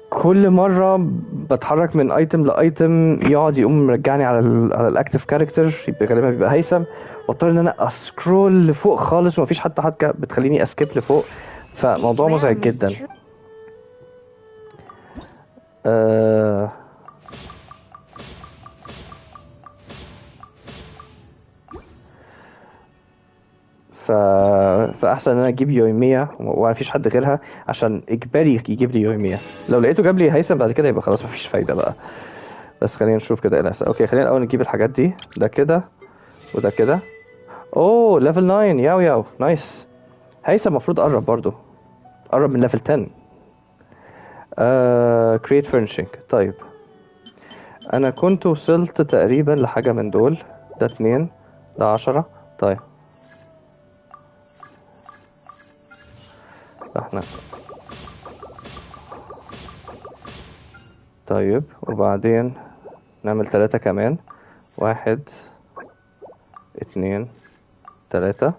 كل مره بتحرك من ايتم لايتم يقعد يقوم مرجعني على الاكتيف كاركتر، غالبا بيبقى هيثم، واضطر ان انا اسكرول لفوق خالص ومفيش حتى حاجه بتخليني اسكيب لفوق، فموضوع مزعج جدا. فاحسن ان انا اجيب يوميا ومفيش حد غيرها، عشان اجباري يجيب لي يوميا. لو لقيته جاب لي هيثم بعد كده يبقى خلاص مفيش فايده بقى. بس خلينا نشوف كده ايه الاسئله. اوكي خلينا الاول نجيب الحاجات دي، ده كده وده كده. اوه ليفل 9 ياو نايس. هيثم المفروض قرب برضو، قرب من ليفل 10. create furnishing. طيب انا كنت وصلت تقريبا لحاجه من دول، ده 2 ده 10. طيب احنا طيب وبعدين نعمل 3 كمان، 1 2 3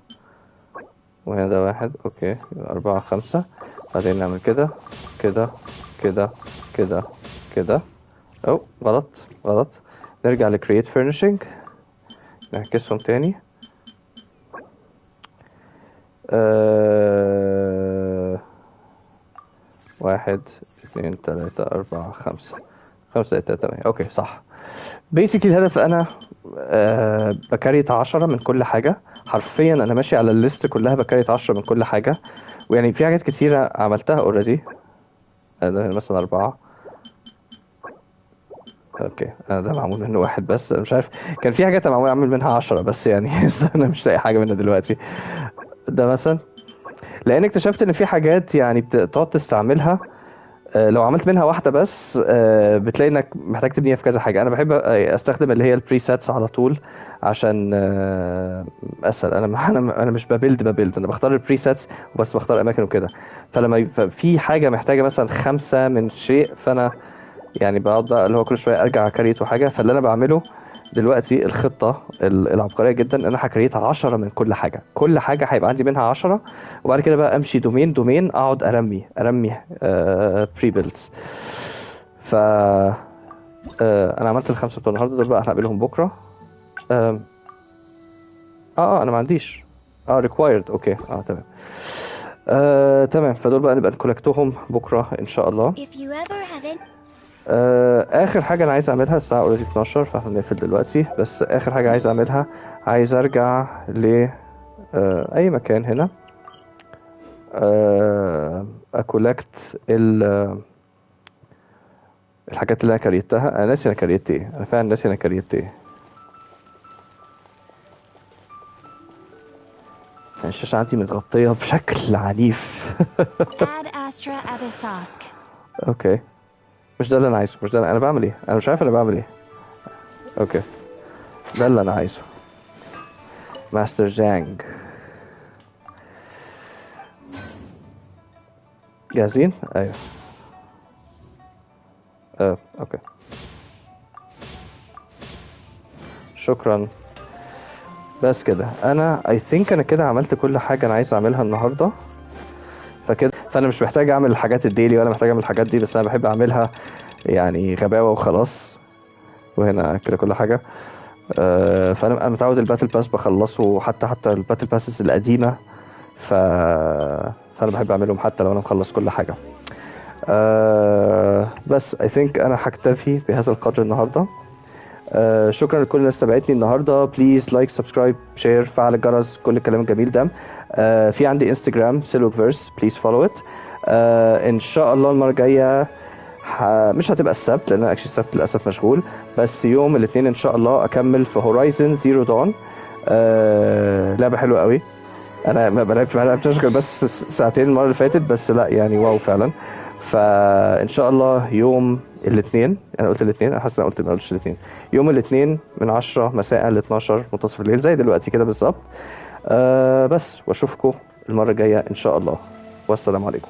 وهنا ده 1. اوكي 4 5. بعدين نعمل كده كده كده كده كده. او غلط. نرجع ل create furnishing نعكسهم تاني. 1 2 3 4 5 5 3 8. اوكي صح. basically الهدف انا بكريت 10 من كل حاجه، حرفيا انا ماشي على الليست كلها بكريت 10 من كل حاجه، ويعني في حاجات كتيره عملتها اوريدي. ده مثلا 4. اوكي ده معمول منه 1 بس، مش عارف كان في حاجات معمول اعمل منها 10 بس يعني انا مش لاقي حاجه منها دلوقتي. ده مثلا لان اكتشفت ان في حاجات يعني بتقعد تستعملها لو عملت منها واحده بس بتلاقي انك محتاج تبنيها في كذا حاجه. انا بحب استخدم اللي هي البريسيتس على طول عشان اسهل. انا مش ببيلد، انا بختار البريسيتس وبس، بختار اماكن وكده. فلما في حاجه محتاجه مثلا 5 من شيء، فانا يعني بقعد بقى اللي هو كل شويه ارجع كريت وحاجه. فاللي انا بعمله دلوقتي الخطه العبقريه جدا ان انا هكريت 10 من كل حاجه. كل حاجه هيبقى عندي منها 10، وبعد كده بقى امشي دومين دومين اقعد ارمي بري بيلدز. ف انا عملت الخمسه بتوع النهارده دول، بقى هنقابلهم بكره. انا ما عنديش ريكوايرد. اوكي تمام. تمام، فدول بقى نبقى نكولكتهم بكره ان شاء الله. اخر حاجه انا عايز اعملها، الساعه اوريدي 12 فاحنا نقفل دلوقتي، بس اخر حاجه عايز اعملها عايز ارجع ل اي مكان هنا اكولكت الحاجات اللي انا كريتها. انا ناسي انا كريت ايه، انا فعلا ناسي انا كريت ايه. الشاشه عندي متغطيه بشكل عنيف. اوكي، مش ده اللي انا عايزه، مش ده انا بعمل ايه، انا مش عارف انا بعمل ايه. اوكي، ده اللي انا عايزه. ماستر جانج. جاهزين؟ ايوه. اوكي، شكرا. بس كده انا انا كده عملت كل حاجه انا عايز اعملها النهارده. فانا مش محتاج اعمل الحاجات الديلي ولا محتاج اعمل الحاجات دي، بس انا بحب اعملها يعني غباوه وخلاص. وهنا كده كل حاجه. فانا متعود الباتل باس بخلصه، حتى الباتل باسز القديمه. فانا بحب اعملهم حتى لو انا مخلص كل حاجه. بس انا هكتفي بهذا القدر النهارده. شكرا لكل الناس تابعتني النهارده. بليز لايك سبسكرايب شير فعل الجرس، كل الكلام الجميل ده. في عندي انستجرام سيلوكفيرس، بليز فولو ات. ان شاء الله المره الجايه مش هتبقى السبت لان انا السبت للاسف مشغول، بس يوم الاثنين ان شاء الله اكمل في هورايزن زيرو دون. لعبه حلوه قوي. انا ما لعبتش غير بس ساعتين المره اللي فاتت، بس لا يعني واو فعلا. فان شاء الله يوم الاثنين، انا قلت الاثنين، انا حاسس انا قلت ما قلتش الاثنين، يوم الاثنين من 10 مساء ل 12 منتصف الليل زي دلوقتي كده بالظبط. بس واشوفكم المره الجايه ان شاء الله، والسلام عليكم.